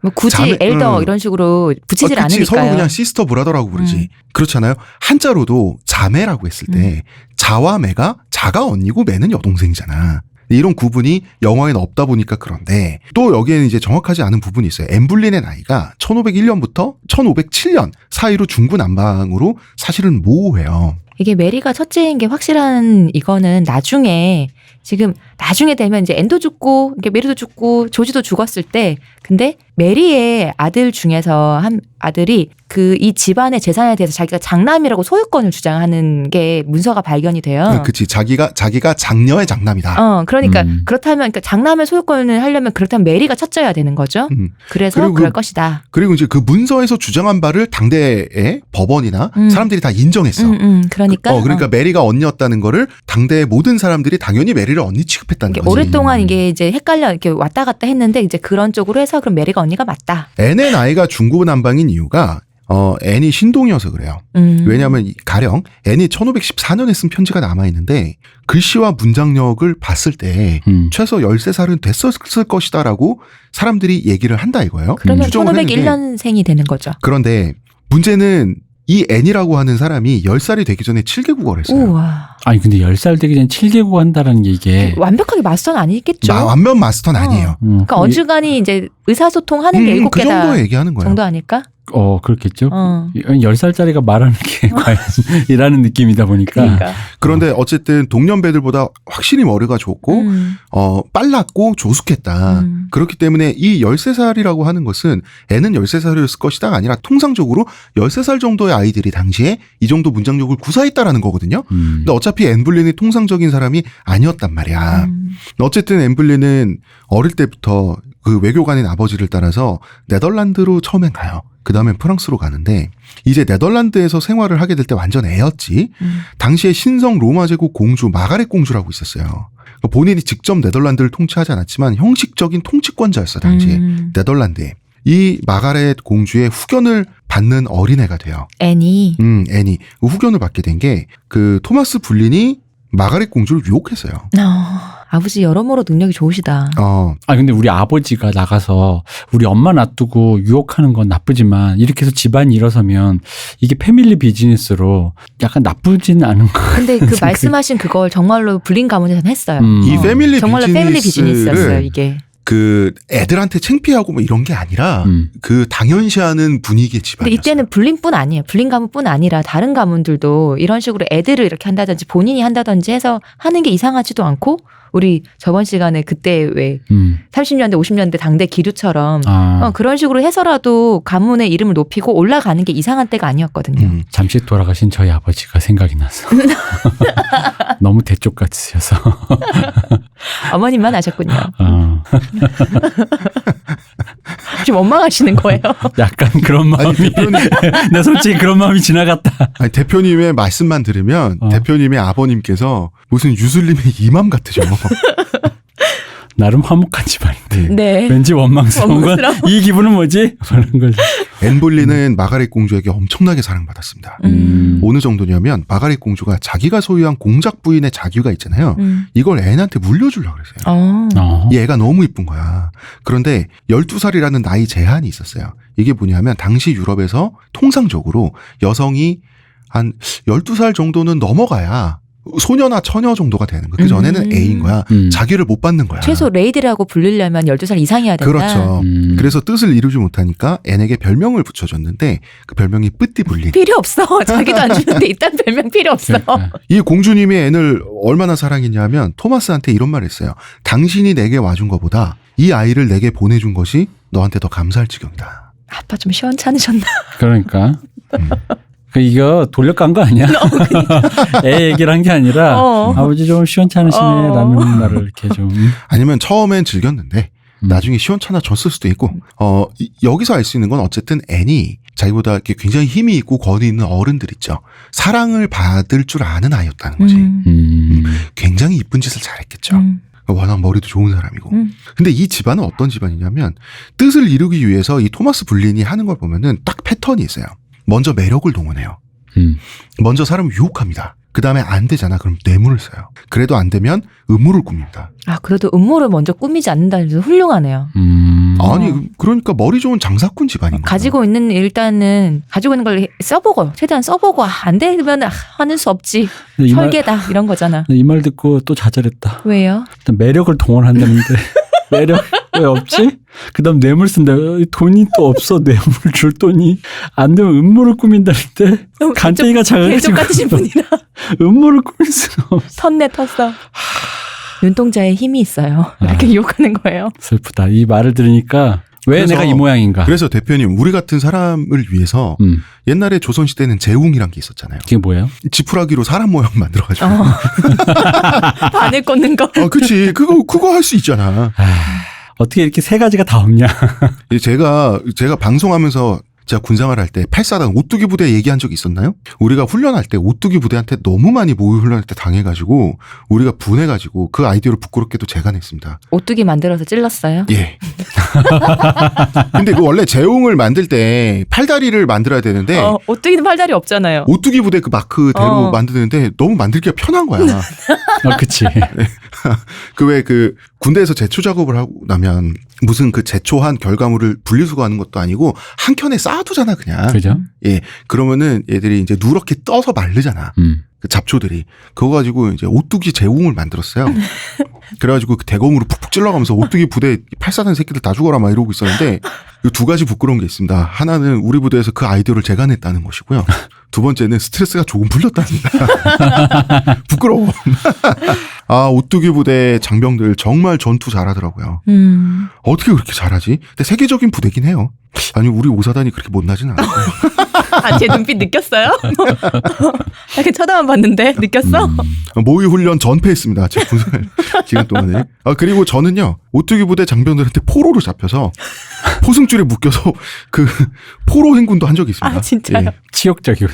뭐 굳이 자매- 엘더 이런 식으로 붙이질 그치, 않으니까요. 서로 그냥 시스터 브라더라고 부르지. 그렇잖아요. 한자로도 자매라고 했을 때 자와 매가 자가 언니고 매는 여동생이잖아. 이런 구분이 영어에는 없다 보니까 그런데 또 여기에는 이제 정확하지 않은 부분이 있어요. 엠블린의 나이가 1501년부터 1507년 사이로 중구난방으로 사실은 모호해요. 이게 메리가 첫째인 게 확실한 이거는 나중에 되면 이제 앤도 죽고 이게 메리도 죽고 조지도 죽었을 때 근데 메리의 아들 중에서 한 아들이 이 집안의 재산에 대해서 자기가 장남이라고 소유권을 주장하는 게 문서가 발견이 돼요. 그치. 자기가 장녀의 장남이다. 그러니까 그렇다면 장남의 소유권을 하려면 그렇다면 메리가 첫째여야 되는 거죠. 그래서 그리고 그럴 것이다. 그리고 이제 그 문서에서 주장한 바를 당대의 법원이나 사람들이 다 인정했어. 그러니까 메리가 언니였다는 거를 당대의 모든 사람들이 당연히 메리를 언니 취급했다는 거지. 오랫동안 이게 이제 헷갈려 이렇게 왔다 갔다 했는데 이제 그런 쪽으로 해서 그럼 메리가 언니가 맞다. 앤의 나이가 중구난방인 이유가 앤이 신동이어서 그래요. 왜냐하면 가령 앤이 1514년에 쓴 편지가 남아있는데 글씨와 문장력을 봤을 때 최소 13살은 됐었을 것이다라고 사람들이 얘기를 한다 이거예요. 그러면 추정을 했는데 1501년생이 되는 거죠. 그런데 문제는 이 앤이라고 하는 사람이 10살이 되기 전에 7개국어를 했어요. 우와. 아니 근데 10살 되기 전에 7개국 한다는 게 이게 완벽하게 마스터는 아니겠죠. 완전 마스터는 아니에요. 그러니까 어지간히 이제 의사소통하는 게 7개다. 그 정도 얘기하는 거예요. 정도 아닐까? 그렇겠죠. 10살짜리가 말하는 게 과연 이라는 느낌이다 보니까. 그러니까. 그런데 어쨌든 동년배들보다 확실히 머리가 좋고 빨랐고 조숙했다. 그렇기 때문에 이 13살이라고 하는 것은 애는 13살이었을 것이다가 아니라 통상적으로 13살 정도의 아이들이 당시에 이 정도 문장력을 구사했다라는 거거든요. 근데 어차피 엠블린이 통상적인 사람이 아니었단 말이야. 어쨌든 엠블린은 어릴 때부터 그 외교관인 아버지를 따라서 네덜란드로 처음엔 가요. 그 다음엔 프랑스로 가는데 이제 네덜란드에서 생활을 하게 될 때 완전 애였지. 당시에 신성 로마 제국 공주 마가렛 공주라고 있었어요. 본인이 직접 네덜란드를 통치하지 않았지만 형식적인 통치권자였어 당시에 네덜란드에. 이 마가렛 공주의 후견을 받는 어린애가 돼요. 애니. 애니. 후견을 받게 된 게 그 토마스 불린이 마가렛 공주를 유혹했어요. 아버지 여러모로 능력이 좋으시다. 근데 우리 아버지가 나가서 우리 엄마 놔두고 유혹하는 건 나쁘지만 이렇게 해서 집안이 일어서면 이게 패밀리 비즈니스로 약간 나쁘지는 않은 거. 근데 그 말씀하신 그걸 정말로 불린 가문에서는 했어요. 이 패밀리 정말로 패밀리 비즈니스였어요, 이게. 그 애들한테 창피하고 뭐 이런 게 아니라 그 당연시하는 분위기의 집안이었어요. 근데 이때는 불린뿐 아니에요. 불린 가문뿐 아니라 다른 가문들도 이런 식으로 애들을 이렇게 한다든지 본인이 한다든지 해서 하는 게 이상하지도 않고 우리 저번 시간에 그때 왜 30년대 50년대 당대 기류처럼 그런 식으로 해서라도 가문의 이름을 높이고 올라가는 게 이상한 때가 아니었거든요. 잠시 돌아가신 저희 아버지가 생각이 나서 너무 대쪽 같으셔서 어머님만 아셨군요. 지금 원망하시는 거예요? 약간 그런 마음이 나 솔직히 그런 마음이 지나갔다. 아니, 대표님의 말씀만 들으면 대표님의 아버님께서 무슨 유슬림의 이맘 같으셔. 나름 화목한 집안인데 네. 왠지 원망스러운 건 이 기분은 뭐지? 그런 걸. 앤볼리는 마가렛 공주에게 엄청나게 사랑받았습니다. 어느 정도냐면 마가렛 공주가 자기가 소유한 공작 부인의 자규가 있잖아요. 이걸 앤한테 물려주려고 그랬어요. 이 애가 너무 이쁜 거야. 그런데 12살이라는 나이 제한이 있었어요. 이게 뭐냐면 당시 유럽에서 통상적으로 여성이 한 12살 정도는 넘어가야 소녀나 처녀 정도가 되는 거야. 그 전에는 애인 거야. 자기를 못 받는 거야. 최소 레이디라고 불리려면 12살 이상이어야 된다. 그렇죠. 그래서 뜻을 이루지 못하니까 앤에게 별명을 붙여줬는데 그 별명이 뿌띠불린. 필요 없어. 자기도 안 주는데 일단 별명 필요 없어. 이 공주님이 앤을 얼마나 사랑했냐면 토마스한테 이런 말을 했어요. 당신이 내게 와준 것보다 이 아이를 내게 보내준 것이 너한테 더 감사할 지경이다. 아빠 좀 시원찮으셨나? 그러니까. 이거 돌려간 거 아니야? 애 얘기를 한 게 아니라 아버지 좀 시원찮으시네라는 말을 이렇게 좀. 아니면 처음엔 즐겼는데 나중에 시원찮아졌을 수도 있고 여기서 알 수 있는 건 어쨌든 앤이 자기보다 이렇게 굉장히 힘이 있고 권위 있는 어른들 있죠. 사랑을 받을 줄 아는 아이였다는 거지. 굉장히 이쁜 짓을 잘했겠죠. 워낙 머리도 좋은 사람이고. 근데 이 집안은 어떤 집안이냐면 뜻을 이루기 위해서 이 토마스 블린이 하는 걸 보면은 딱 패턴이 있어요. 먼저 매력을 동원해요. 먼저 사람을 유혹합니다. 그 다음에 안 되잖아. 그럼 뇌물을 써요. 그래도 안 되면 음모를 꿉니다. 아, 그래도 음모를 먼저 꾸미지 않는다는 게 훌륭하네요. 아니, 그러니까 머리 좋은 장사꾼 집안인 거예요. 가지고 있는 일단은 가지고 있는 걸 써보고 최대한 써보고 안 되면 하는 수 없지. 설계다 이런 거잖아. 이 말 듣고 또 좌절했다. 왜요? 일단 매력을 동원한다는데 매력 왜 없지? 그다음 뇌물 쓴다. 돈이 또 없어. 뇌물을 줄 돈이 안 되면 음모를 꾸민다는데 간땡이가 작아가지고 개쪽 같으신 분이라 음모를 꾸밀 수가 없어. 텄네 텄어. 눈동자에 힘이 있어요. 이렇게 유혹하는 거예요. 슬프다. 이 말을 들으니까 왜 그래서- 내가 이 모양인가? 그래서 대표님, 우리 같은 사람을 위해서 옛날에 조선시대는 재웅이란 게 있었잖아요. 그게 뭐예요? 지푸라기로 사람 모양 만들어가지고. 바늘 꽂는 거. 그치. 그거 할 수 있잖아. 어떻게 이렇게 세 가지가 다 없냐? 제가 방송하면서 제가 군생활 할 때 8사단 오뚜기 부대 얘기한 적이 있었나요? 우리가 훈련할 때 오뚜기 부대한테 너무 많이 모의 훈련할 때 당해가지고 우리가 분해가지고 그 아이디어를 부끄럽게도 제가 냈습니다. 오뚜기 만들어서 찔렀어요? 예. 근데 그 원래 재웅을 만들 때 팔다리를 만들어야 되는데 오뚜기는 팔다리 없잖아요. 오뚜기 부대 그 마크대로 만드는데 너무 만들기가 편한 거야. 그치. 그 왜 그 군대에서 제초 작업을 하고 나면 무슨 그 제초한 결과물을 분리수거하는 것도 아니고 한 켠에 쌓아두잖아 그냥. 그죠? 예. 그러면은 얘들이 이제 누렇게 떠서 마르잖아. 그 잡초들이. 그거 가지고 이제 오뚜기 재웅을 만들었어요. 그래가지고 그 대검으로 푹푹 찔러가면서 오뚜기 부대 8사단 새끼들 다 죽어라 막 이러고 있었는데 이 두 가지 부끄러운 게 있습니다. 하나는 우리 부대에서 그 아이디어를 제가 냈다는 것이고요. 두 번째는 스트레스가 조금 풀렸답니다. 부끄러워. 아, 오뚜기 부대 장병들 정말 전투 잘하더라고요. 어떻게 그렇게 잘하지? 근데 세계적인 부대긴 해요. 아니, 우리 오사단이 그렇게 못나진 않아요. 아, 제 눈빛 느꼈어요? 이렇게 쳐다만 봤는데 느꼈어? 모의 훈련 전패했습니다. 제 군생활 기간 동안에. 그리고 저는요, 오뚜기 부대 장병들한테 포로로 잡혀서 포승줄에 묶여서 그 포로 행군도 한 적이 있습니다. 아, 진짜요? 예. 치욕적이군.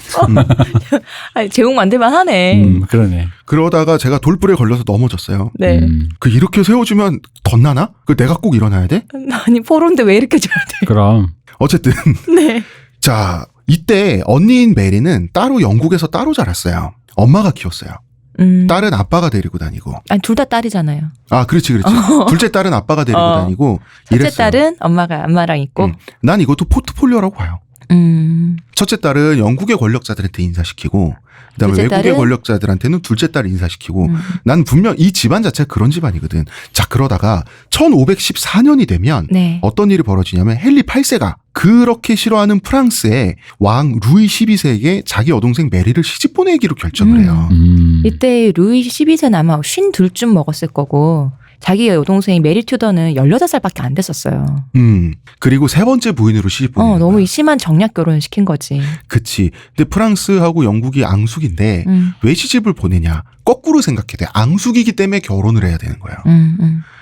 아니, 제목 만들만 하네. 그러네. 그러다가 제가 돌불에 걸려서 넘어졌어요. 네. 그 이렇게 세워주면 덧나나? 그 내가 꼭 일어나야 돼? 아니, 포로인데 왜 이렇게 줘야 돼? 그럼. 어쨌든 네. 자, 이때 언니인 메리는 따로 영국에서 따로 자랐어요. 엄마가 키웠어요. 딸은 아빠가 데리고 다니고. 아니, 둘 다 딸이잖아요. 아, 그렇지. 둘째 딸은 아빠가 데리고 다니고 첫째 이랬어요. 딸은 엄마랑 있고. 난 이것도 포트폴리오라고 봐요. 첫째 딸은 영국의 권력자들한테 인사시키고 그다음에 둘째 외국의 딸은? 권력자들한테는 둘째 딸을 인사시키고 난 분명 이 집안 자체가 그런 집안이거든. 자, 그러다가 1514년이 되면 네. 어떤 일이 벌어지냐면 헨리 8세가 그렇게 싫어하는 프랑스의 왕 루이 12세에게 자기 여동생 메리를 시집 보내기로 결정을 해요. 이때 루이 12세는 아마 52쯤 먹었을 거고 자기 여동생이 메리 튜더는 18살밖에 안 됐었어요. 그리고 세 번째 부인으로 시집 보내는 너무 거야. 심한 정략 결혼을 시킨 거지. 그치. 근데 프랑스하고 영국이 앙숙인데 왜 시집을 보내냐. 거꾸로 생각해야 돼. 앙숙이기 때문에 결혼을 해야 되는 거예요.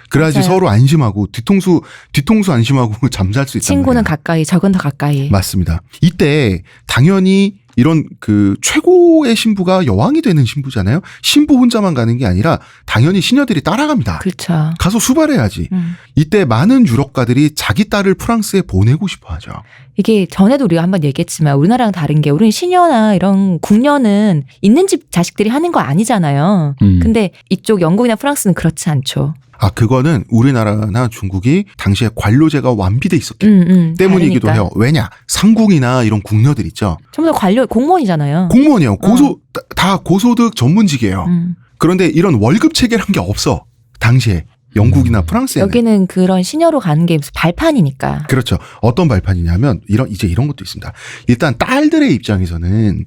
그래야지 맞아요. 서로 안심하고 뒤통수 안심하고 잠잘 수 있단 친구는 말이에요. 가까이, 적은 더 가까이. 맞습니다. 이때 당연히 이런 그 최고의 신부가 여왕이 되는 신부잖아요. 신부 혼자만 가는 게 아니라 당연히 시녀들이 따라갑니다. 그렇죠. 가서 수발해야지. 이때 많은 유럽가들이 자기 딸을 프랑스에 보내고 싶어 하죠. 이게 전에도 우리가 한번 얘기했지만 우리나라랑 다른 게 우리는 시녀나 이런 궁녀는 있는 집 자식들이 하는 거 아니잖아요. 근데 이쪽 영국이나 프랑스는 그렇지 않죠. 그거는 우리나라나 중국이 당시에 관료제가 완비돼 있었기 때문이기도 다르니까. 해요. 왜냐? 상궁이나 이런 궁녀들 있죠. 전부 다 공무원이잖아요. 공무원이에요. 다 고소득 전문직이에요. 그런데 이런 월급 체계란 게 없어. 당시에 영국이나 프랑스에는. 여기는 그런 시녀로 가는 게 무슨 발판이니까. 그렇죠. 어떤 발판이냐면 이런 것도 있습니다. 일단 딸들의 입장에서는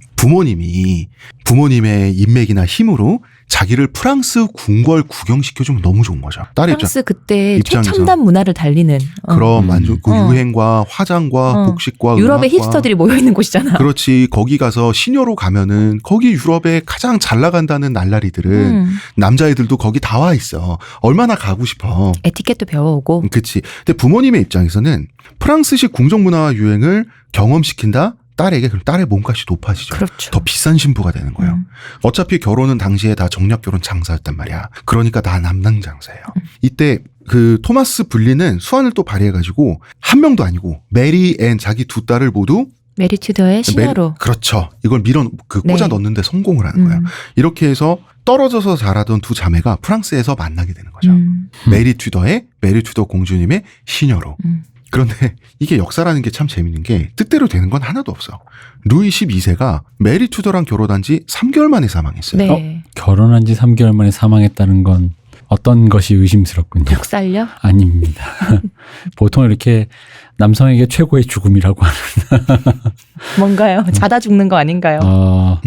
부모님의 인맥이나 힘으로 자기를 프랑스 궁궐 구경시켜주면 너무 좋은 거죠. 딸의 프랑스 그때 입장에서. 최첨단 문화를 달리는 그런 만족, 그 어. 유행과 화장과 복식과 유럽의 음악과. 힙스터들이 모여 있는 곳이잖아. 그렇지. 거기 가서 시녀로 가면은 거기 유럽에 가장 잘 나간다는 날라리들은 남자애들도 거기 다 와 있어. 얼마나 가고 싶어. 에티켓도 배워오고. 그치. 근데 부모님의 입장에서는 프랑스식 궁정문화 유행을 경험시킨다? 딸에게 그럼 딸의 몸값이 높아지죠. 그렇죠. 더 비싼 신부가 되는 거예요. 어차피 결혼은 당시에 다 정략결혼 장사였단 말이야. 그러니까 다 남당 장사예요. 이때 그 토마스 분리는 수완을 또 발휘해가지고 한 명도 아니고 메리 앤 자기 두 딸을 모두 메리 튜더의 시녀로. 그렇죠. 이걸 꽂아 네. 넣는데 성공을 하는 거예요. 이렇게 해서 떨어져서 자라던 두 자매가 프랑스에서 만나게 되는 거죠. 메리 튜더 공주님의 시녀로. 그런데 이게 역사라는 게 참 재밌는 게 뜻대로 되는 건 하나도 없어. 루이 12세가 메리 튜더랑 결혼한 지 3개월 만에 사망했어요. 네. 결혼한 지 3개월 만에 사망했다는 건 어떤 것이 의심스럽군요. 독살려? 아닙니다. 보통 이렇게 남성에게 최고의 죽음이라고 하는. 뭔가요? 자다 죽는 거 아닌가요?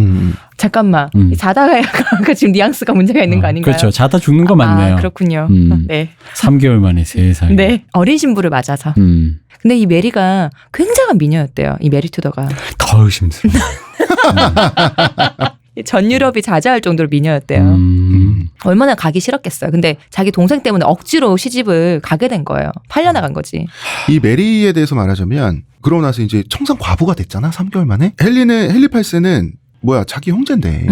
잠깐만. 자다가 약간 지금 뉘앙스가 문제가 있는 거 아닌가요? 그렇죠. 자다 죽는 거 맞네요. 아, 그렇군요. 네. 3개월 만에 세상에. 네. 어린 신부를 맞아서. 근데 이 메리가 굉장한 미녀였대요. 이 메리 튜더가. 더 의심스러워. 전 유럽이 자자할 정도로 미녀였대요. 얼마나 가기 싫었겠어요. 근데 자기 동생 때문에 억지로 시집을 가게 된 거예요. 팔려나간 거지. 이 메리에 대해서 말하자면 그러고 나서 이제 청산 과부가 됐잖아. 3개월 만에. 헨리 8세는 자기 형제인데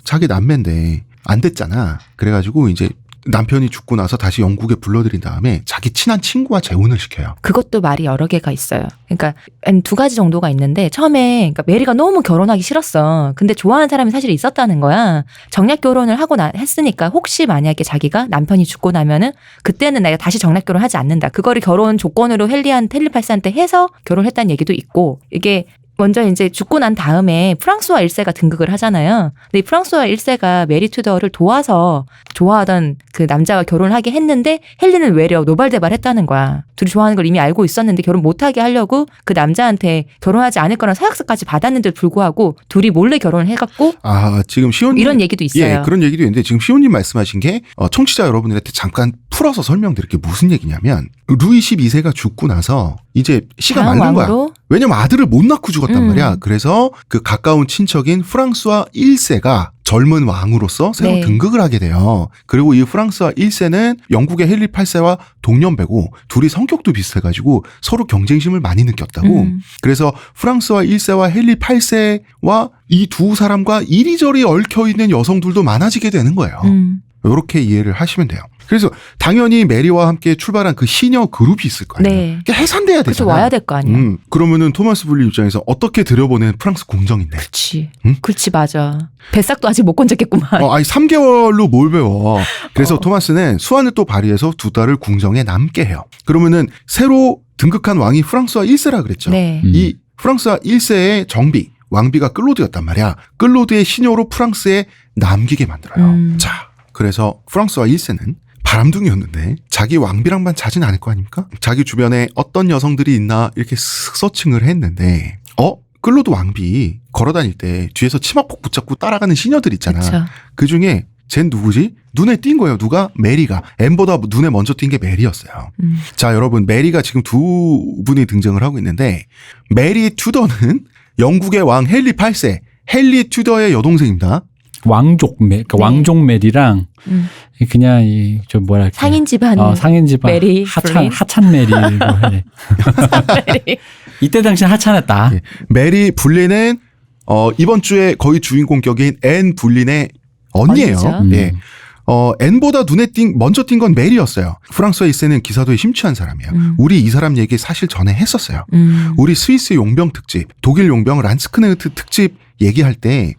자기 남매인데 안 됐잖아. 그래가지고 이제 남편이 죽고 나서 다시 영국에 불러들인 다음에 자기 친한 친구와 재혼을 시켜요. 그것도 말이 여러 개가 있어요. 그러니까 한 두 가지 정도가 있는데 처음에 그러니까 메리가 너무 결혼하기 싫었어. 근데 좋아하는 사람이 사실 있었다는 거야. 정략 결혼을 하고 했으니까 혹시 만약에 자기가 남편이 죽고 나면은 그때는 내가 다시 정략 결혼하지 않는다. 그거를 결혼 조건으로 헨리 8세한테 해서 결혼했다는 얘기도 있고 이게 먼저 이제 죽고 난 다음에 프랑스와 1세가 등극을 하잖아요. 근데 이 프랑스와 1세가 메리 튜더를 도와서 좋아하던 그 남자가 결혼을 하게 했는데 헨리는 외려 노발대발했다는 거야. 둘이 좋아하는 걸 이미 알고 있었는데 결혼 못하게 하려고 그 남자한테 결혼하지 않을 거란 서약서까지 받았는데도 불구하고 둘이 몰래 결혼을 해갖고 지금 시온님 이런 얘기도 있어요. 예, 그런 얘기도 있는데 지금 시온님 말씀하신 게 청취자 여러분들한테 잠깐 풀어서 설명드릴게 무슨 얘기냐면 루이 12세가 죽고 나서 이제 씨가 마른 거야. 왜냐면 아들을 못 낳고 죽었단 말이야. 그래서 그 가까운 친척인 프랑스와 1세가 젊은 왕으로서 새로 네. 등극을 하게 돼요. 그리고 이 프랑스와 1세는 영국의 헨리 8세와 동년배고 둘이 성격도 비슷해가지고 서로 경쟁심을 많이 느꼈다고. 그래서 프랑스와 1세와 헨리 8세와 이 두 사람과 이리저리 얽혀있는 여성들도 많아지게 되는 거예요. 이렇게 이해를 하시면 돼요. 그래서 당연히 메리와 함께 출발한 그 시녀 그룹이 있을 거 아니에요. 네. 그러니까 해산돼야 그래서 되잖아. 와야 될 거 아니야. 그러면은 토마스 분리 입장에서 어떻게 들여보낸 프랑스 궁정인데. 그렇지. 응? 그렇지 맞아. 뱃삭도 아직 못 건졌겠구만. 아니 3개월로 뭘 배워. 그래서 토마스는 수완을 또 발휘해서 두 딸을 궁정에 남게 해요. 그러면은 새로 등극한 왕이 프랑스와 1세라 그랬죠. 네. 이 프랑스와 1세의 정비, 왕비가 끌로드였단 말이야. 끌로드의 시녀로 프랑스에 남기게 만들어요. 자, 그래서 프랑스와 1세는 바람둥이였는데 자기 왕비랑만 자진 않을 거 아닙니까? 자기 주변에 어떤 여성들이 있나 이렇게 쓱 서칭을 했는데 끌로드 왕비 걸어다닐 때 뒤에서 치마폭 붙잡고 따라가는 시녀들 있잖아. 그쵸. 그중에 쟨 누구지? 눈에 띈 거예요. 누가? 메리가. 앤보다 눈에 먼저 띈 게 메리였어요. 자, 여러분 메리가 지금 두 분이 등장을 하고 있는데 메리 튜더는 영국의 왕 헨리 8세 헨리 튜더의 여동생입니다. 그러니까 왕족 메리랑 그냥 상인 집안 상인 집안 메리 하찬 메리고 해. 메리. 이때 당시 하찬했다. 예. 메리 불린은 이번 주에 거의 주인공격인 앤 불린의 언니예요. 예. 앤보다 먼저 띈 건 메리였어요. 프랑스와 1세는 기사도에 심취한 사람이에요. 우리 이 사람 얘기 사실 전에 했었어요. 우리 스위스 용병 특집, 독일 용병 란츠크네흐트 특집 얘기할 때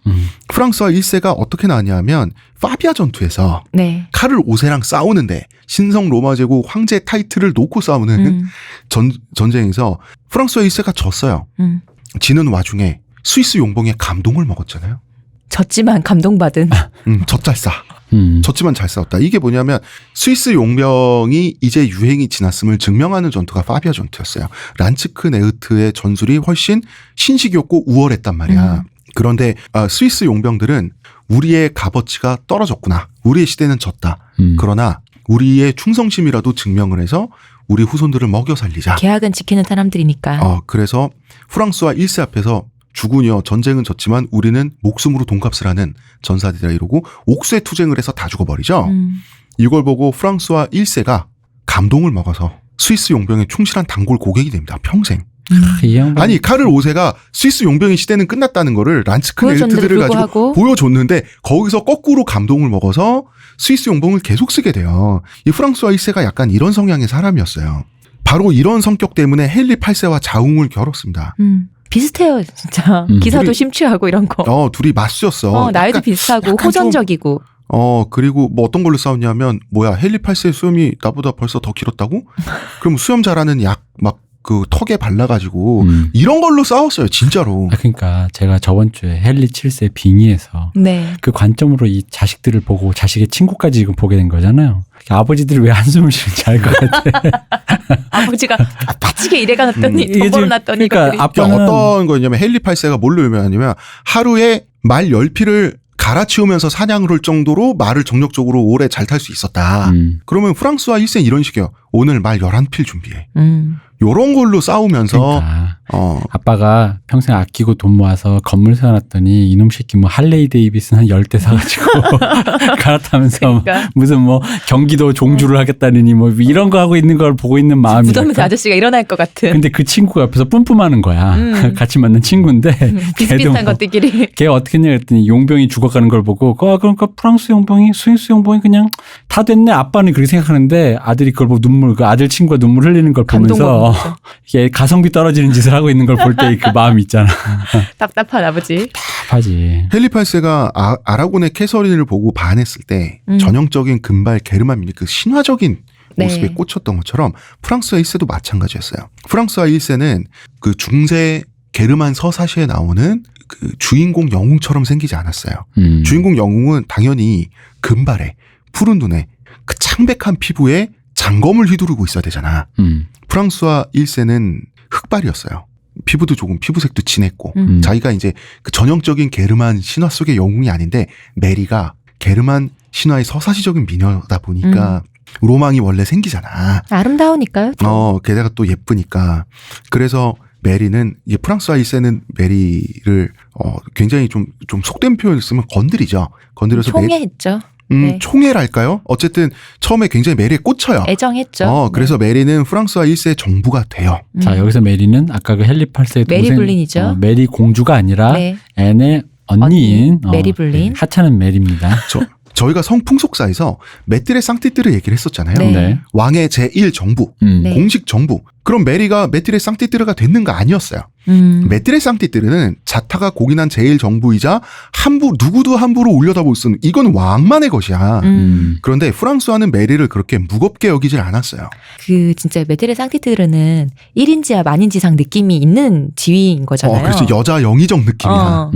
프랑스와 1세가 어떻게 나왔냐면 파비아 전투에서 네. 카를 5세랑 싸우는데 신성 로마 제국 황제 타이틀을 놓고 싸우는 전쟁에서 프랑스와 1세가 졌어요. 지는 와중에 스위스 용병의 감동을 먹었잖아요. 졌지만 감동받은. 젖잘싸. 졌지만 잘 싸웠다. 이게 뭐냐면 스위스 용병이 이제 유행이 지났음을 증명하는 전투가 파비아 전투였어요. 란츠크네흐트의 전술이 훨씬 신식이었고 우월했단 말이야. 그런데 스위스 용병들은 우리의 값어치가 떨어졌구나. 우리의 시대는 졌다. 그러나 우리의 충성심이라도 증명을 해서 우리 후손들을 먹여 살리자. 계약은 지키는 사람들이니까. 그래서 프랑스와 1세 앞에서 주군이여 전쟁은 졌지만 우리는 목숨으로 돈값을 하는 전사들이라 이러고 옥수의 투쟁을 해서 다 죽어버리죠. 이걸 보고 프랑스와 1세가 감동을 먹어서 스위스 용병의 충실한 단골 고객이 됩니다. 평생. 아니 카를 5세가 스위스 용병의 시대는 끝났다는 거를 란츠크네르트들을 가지고 보여줬는데 거기서 거꾸로 감동을 먹어서 스위스 용병을 계속 쓰게 돼요. 이 프랑스와 1세가 약간 이런 성향의 사람이었어요. 바로 이런 성격 때문에 헨리 8세와 자웅을 겨뤘습니다. 비슷해요, 진짜. 기사도 심취하고 이런 거. 둘이 맞수였어. 나이도 비슷하고 호전적이고. 그리고 뭐 어떤 걸로 싸웠냐면 뭐야 헨리 8세 수염이 나보다 벌써 더 길었다고? 그럼 수염 자라는 약 막 그 턱에 발라가지고 이런 걸로 싸웠어요, 진짜로. 그러니까 제가 저번 주에 헨리 7세 빙의에서 네. 그 관점으로 이 자식들을 보고 자식의 친구까지 지금 보게 된 거잖아요. 아버지들이 왜 한숨을 쉬는지 알 것 같아. 아버지가 빠지게 일해가 놨더니 돈 벌어놨더니. 그러니까 아빠는 어떤 거냐면 헨리 8세가 뭘로 유명하냐면 하루에 말 10匹를 갈아치우면서 사냥을 할 정도로 말을 정력적으로 오래 잘 탈 수 있었다. 그러면 프랑스와 1세는 이런 식이에요. 오늘 말 11필 준비해. 요런 걸로 싸우면서 그러니까 아빠가 평생 아끼고 돈 모아서 건물 세워놨더니 이놈 새끼 뭐 할레이 데이비슨 한 10대 사가지고 갈아타면서 그러니까. 무슨 뭐 경기도 종주를 하겠다느니 뭐 이런 거 하고 있는 걸 보고 있는 마음이 무덤에서 아저씨가 일어날 것 같은. 근데 그 친구가 옆에서 뿜뿜하는 거야. 같이 만난 친구인데 비슷비슷한 것들끼리. 걔 어떻게 했냐 그랬더니 용병이 죽어가는 걸 보고 그러니까 프랑스 용병이 스위스 용병이 그냥 다 됐네. 아빠는 그렇게 생각하는데 아들이 그걸 보고 그 아들 친구가 눈물 흘리는 걸 보면서 이게 가성비 떨어지는 짓을 하고 있는 걸 볼 때 그 마음이 있잖아. 답답한 아버지. 답답하지. 헨리 8세가 아라곤의 캐서린을 보고 반했을 때 전형적인 금발 게르만 그 신화적인 모습에 네. 꽂혔던 것처럼 프랑스와 1세도 마찬가지였어요. 프랑스와 1세는 그 중세 게르만 서사시에 나오는 그 주인공 영웅처럼 생기지 않았어요. 주인공 영웅은 당연히 금발에 푸른 눈에 그 창백한 피부에 장검을 휘두르고 있어야 되잖아. 프랑스와 1세는 흑발이었어요. 피부도 조금 피부색도 진했고 자기가 이제 그 전형적인 게르만 신화 속의 영웅이 아닌데 메리가 게르만 신화의 서사시적인 미녀다 보니까 로망이 원래 생기잖아. 아름다우니까요. 게다가 또 예쁘니까. 그래서 메리는 이제 프랑스와 1세는 메리를 굉장히 좀 속된 표현을 쓰면 건드리죠. 건드려서 총애했죠. 네. 총애랄까요? 어쨌든 처음에 굉장히 메리에 꽂혀요. 애정했죠. 그래서 메리는 프랑스와 1세의 정부가 돼요. 자 여기서 메리는 아까 그 헨리 8세의 메리 동생 블린이죠. 메리 공주가 아니라 네. 앤의 언니인 메리 블린. 하찮은 메리입니다. 저희가 성풍속사에서 메트레 상티뜨를 얘기를 했었잖아요. 네. 네. 왕의 제1정부, 네. 공식 정부. 그럼 메리가 메트레 상티뜨르가 됐는가 아니었어요. 메트레 상티뜨르는 자타가 공인한 제1정부이자 누구도 함부로 올려다볼 수 있는 이건 왕만의 것이야. 그런데 프랑스와는 메리를 그렇게 무겁게 여기질 않았어요. 그 진짜 메테레 상티뜨르는 1인지와 만인지상 느낌이 있는 지위인 거잖아요. 그래서 여자 영의적 느낌이야.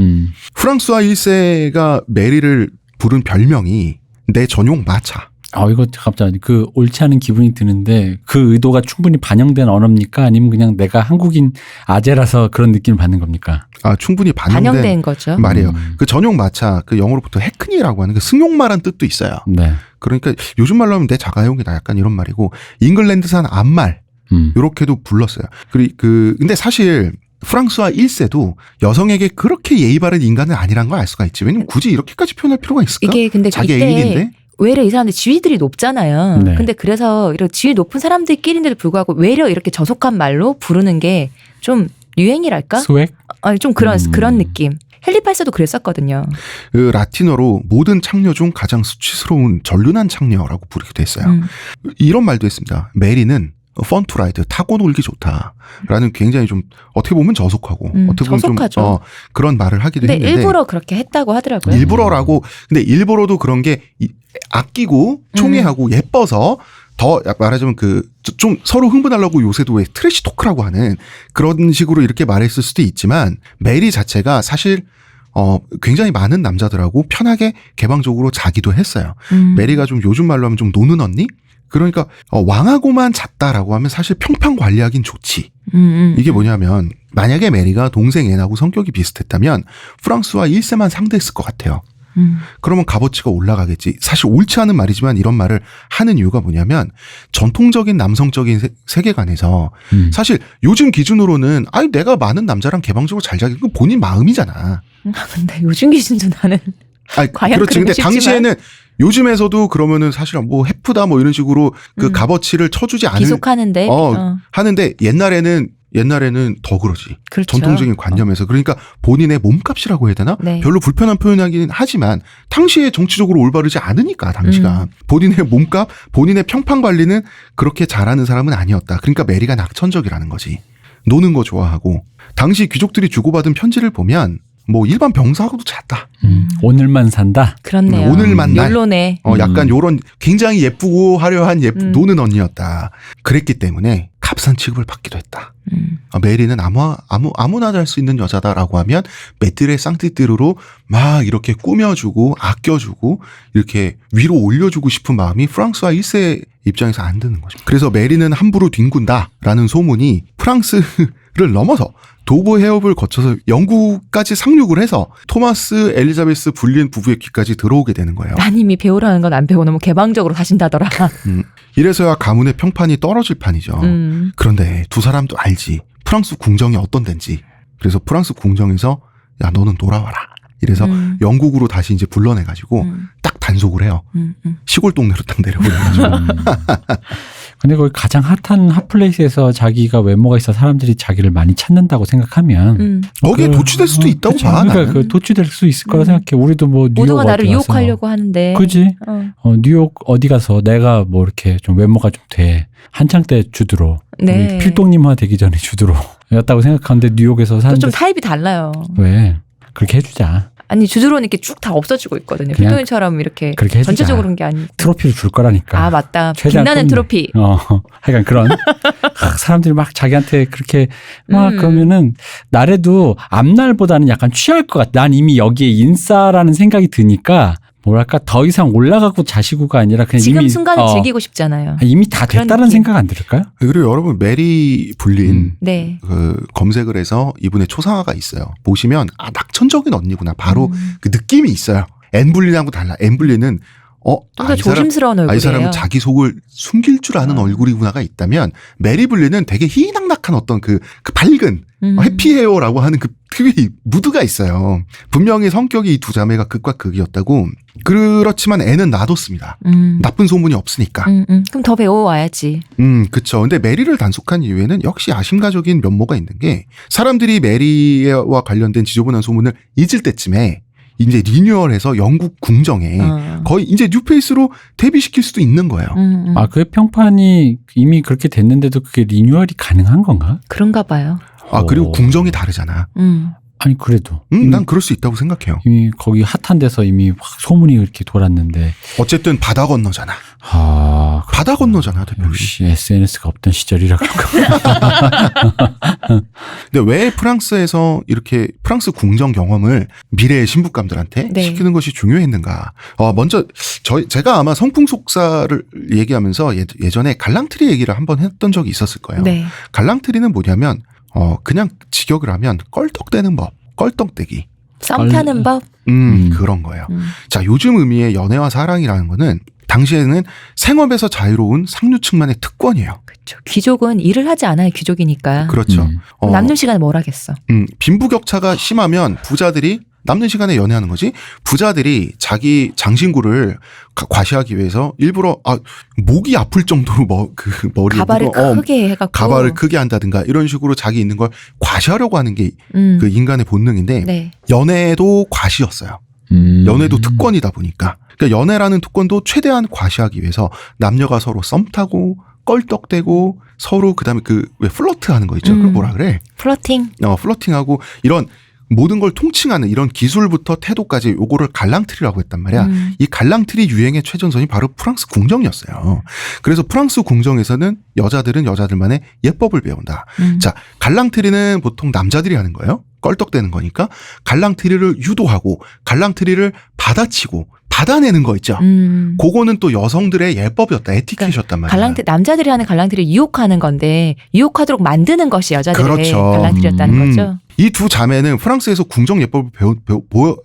프랑스와 1세가 메리를 부른 별명이 내 전용 마차. 이거 갑자기 그 옳지 않은 기분이 드는데 그 의도가 충분히 반영된 언어입니까? 아니면 그냥 내가 한국인 아재라서 그런 느낌을 받는 겁니까? 충분히 반영된 거죠. 말이에요. 그 전용 마차, 그 영어로부터 헤크니라고 하는 그 승용마란 뜻도 있어요. 네. 그러니까 요즘 말로 하면 내 자가용이다 약간 이런 말이고 잉글랜드산 암말 이렇게도 불렀어요. 근데 사실 프랑스와 1세도 여성에게 그렇게 예의 바른 인간은 아니란 걸 알 수가 있지. 왜냐면 굳이 이렇게까지 표현할 필요가 있을까? 이게 근데 자기 이때 애인인데. 외려 이 사람들 지위들이 높잖아요. 네. 근데 그래서 이렇게 지위 높은 사람들끼리인데도 불구하고 외려 이렇게 저속한 말로 부르는 게 좀 유행이랄까? 스웩? 좀 그런 느낌. 헨리 8세도 그랬었거든요. 그 라틴어로 모든 창녀 중 가장 수치스러운 전륜한 창녀라고 부르기도 했어요. 이런 말도 했습니다. 메리는 펀투라이드 타고 놀기 좋다라는 굉장히 좀 어떻게 보면 저속하고 어떻게 보면 저속하죠. 좀 그런 말을 하기도 근데 했는데 일부러 그렇게 했다고 하더라고요. 일부러라고 근데 일부러도 그런 게 아끼고 총애하고 예뻐서 더 말하자면 좀 서로 흥분하려고 요새도 왜 트래시 토크라고 하는 그런 식으로 이렇게 말했을 수도 있지만 메리 자체가 사실 굉장히 많은 남자들하고 편하게 개방적으로 자기도 했어요. 메리가 좀 요즘 말로 하면 좀 노는 언니? 그러니까 왕하고만 잤다라고 하면 사실 평판 관리하긴 좋지. 이게 뭐냐면 만약에 메리가 동생 앤하고 성격이 비슷했다면 프랑스와 1세만 상대했을 것 같아요. 그러면 값어치가 올라가겠지. 사실 옳지 않은 말이지만 이런 말을 하는 이유가 뭐냐면 전통적인 남성적인 세계관에서 사실 요즘 기준으로는 아니 내가 많은 남자랑 개방적으로 잘 자기 건 본인 마음이잖아. 근데 요즘 기준도 나는 아니, 과연 그렇지. 근데 싶지만. 당시에는 요즘에서도 그러면은 사실 뭐 해프다 뭐 이런 식으로 그 값어치를 쳐주지 않을 비속하는데 하는데 옛날에는 더 그러지. 그렇죠. 전통적인 관념에서. 그러니까 본인의 몸값이라고 해야 되나? 네. 별로 불편한 표현이긴 하지만 당시에 정치적으로 올바르지 않으니까 당시가. 본인의 몸값, 본인의 평판 관리는 그렇게 잘하는 사람은 아니었다. 그러니까 메리가 낙천적이라는 거지. 노는 거 좋아하고. 당시 귀족들이 주고받은 편지를 보면 뭐 일반 병사하고도 잤다. 오늘만 산다. 그렇네요. 오늘만 날. 욜로네. 약간 요런 굉장히 예쁘고 화려한 노는 언니였다. 그랬기 때문에 값싼 취급을 받기도 했다. 메리는 아무나 잘 수 있는 여자다라고 하면 메트레 상티띠르로 막 이렇게 꾸며주고 아껴주고 이렇게 위로 올려주고 싶은 마음이 프랑스와 1세 입장에서 안 드는 거죠. 그래서 메리는 함부로 뒹군다라는 소문이 프랑스를 넘어서 도보 해협을 거쳐서 영국까지 상륙을 해서 토마스 엘리자베스 불린 부부의 귀까지 들어오게 되는 거예요. 난 이미 배우라는 건 안 배우고 너무 개방적으로 사신다더라. 이래서야 가문의 평판이 떨어질 판이죠. 그런데 두 사람도 알지. 프랑스 궁정이 어떤 데인지. 그래서 프랑스 궁정에서 야 너는 돌아와라. 이래서 영국으로 다시 이제 불러내가지고 딱 단속을 해요. 시골 동네로 딱 내려보내가지고. 근데 거기 가장 핫한 핫플레이스에서 자기가 외모가 있어 사람들이 자기를 많이 찾는다고 생각하면 거기에 도취될 수도 있다고 봐. 그러니까 그 도취될 수 있을 거라 생각해. 우리도 뭐 뉴욕 모두가 나를 어디 가서. 유혹하려고 하는데. 그지? 뉴욕 어디 가서 내가 뭐 이렇게 좀 외모가 좀 돼. 한창 때 주드로. 네. 필동님화 되기 전에 주드로였다고 생각하는데 뉴욕에서 또 사는데 좀 타입이 달라요. 왜? 그렇게 해주자. 아니 주드로는 이렇게 쭉 다 없어지고 있거든요. 그냥 필동이처럼 이렇게 그렇게 해주자. 전체적으로 그런 게 아니고. 트로피를 줄 거라니까. 아 맞다. 최대한 빛나는 뽐내. 트로피. 하여간 그런 사람들이 막 자기한테 그렇게 막 그러면은 나래도 앞날보다는 약간 취할 것 같아. 난 이미 여기에 인싸라는 생각이 드니까 뭐랄까 더 이상 올라가고 자시고가 아니라 그냥 지금 이미 순간을 즐기고 싶잖아요. 이미 다 그런 됐다는 느낌. 생각 안 들을까요? 그리고 여러분 메리 불린 네. 그 검색을 해서 이분의 초상화가 있어요. 보시면 아 낙천적인 언니구나. 바로 그 느낌이 있어요. 앤 불린하고 달라. 앤 불린은 좀 더 조심스러운 얼굴이에요. 이 사람은 자기 속을 숨길 줄 아는 얼굴이구나가 있다면 메리 불린은 되게 희낙낙한 어떤 그 밝은 해피헤어라고 하는 그 특유의 무드가 있어요. 분명히 성격이 이 두 자매가 극과 극이었다고. 그렇지만 애는 놔뒀습니다. 나쁜 소문이 없으니까. 그럼 더 배워와야지. 그쵸. 근데 메리를 단속한 이유에는 역시 아심가적인 면모가 있는 게 사람들이 메리와 관련된 지저분한 소문을 잊을 때쯤에 이제 리뉴얼해서 영국 궁정에 거의 이제 뉴페이스로 데뷔시킬 수도 있는 거예요. 아, 그 평판이 이미 그렇게 됐는데도 그게 리뉴얼이 가능한 건가? 그런가 봐요. 그리고 궁정이 다르잖아. 아니 그래도 난 그럴 수 있다고 생각해요. 이미 거기 핫한 데서 이미 확 소문이 이렇게 돌았는데 어쨌든 바다 건너잖아. 바다 건너잖아, 대표님. 역시 SNS가 없던 시절이라 그런가. 근데 왜 프랑스에서 이렇게 프랑스 궁정 경험을 미래의 신부감들한테 네. 시키는 것이 중요했는가? 먼저 제가 아마 성풍속사를 얘기하면서 예전에 갈랑트리 얘기를 한번 했던 적이 있었을 거예요. 네. 갈랑트리는 뭐냐면 그냥 직역을 하면 껄떡대는 법, 껄떡대기. 썸 타는 법. 그런 거예요. 자, 요즘 의미의 연애와 사랑이라는 거는 당시에는 생업에서 자유로운 상류층만의 특권이에요. 그렇죠. 귀족은 일을 하지 않아야 귀족이니까. 그렇죠. 남는 시간에 뭘 하겠어. 빈부격차가 심하면 부자들이 남는 시간에 연애하는 거지. 부자들이 자기 장신구를 과시하기 위해서 일부러 목이 아플 정도로 머리에 가발을 크게 해갖고 가발을 크게 한다든가 이런 식으로 자기 있는 걸 과시하려고 하는 게 그 인간의 본능인데 네. 연애도 과시였어요. 연애도 특권이다 보니까. 그러니까 연애라는 특권도 최대한 과시하기 위해서 남녀가 서로 썸 타고 껄떡대고 서로 그다음에 왜 플러트 하는 거 있죠. 그걸 뭐라 그래? 플러팅. 플러팅하고 이런 모든 걸 통칭하는 이런 기술부터 태도까지 요거를 갈랑트리라고 했단 말이야. 이 갈랑트리 유행의 최전선이 바로 프랑스 궁정이었어요. 그래서 프랑스 궁정에서는 여자들은 여자들만의 예법을 배운다. 자, 갈랑트리는 보통 남자들이 하는 거예요. 껄떡대는 거니까 갈랑트리를 유도하고 갈랑트리를 받아치고 받아내는 거 있죠. 그거는 또 여성들의 예법이었다. 에티켓이었단 말이야. 남자들이 하는 갈랑트리를 유혹하는 건데 유혹하도록 만드는 것이 여자들의 그렇죠. 갈랑트리였다는 거죠. 이 두 자매는 프랑스에서 궁정 예법을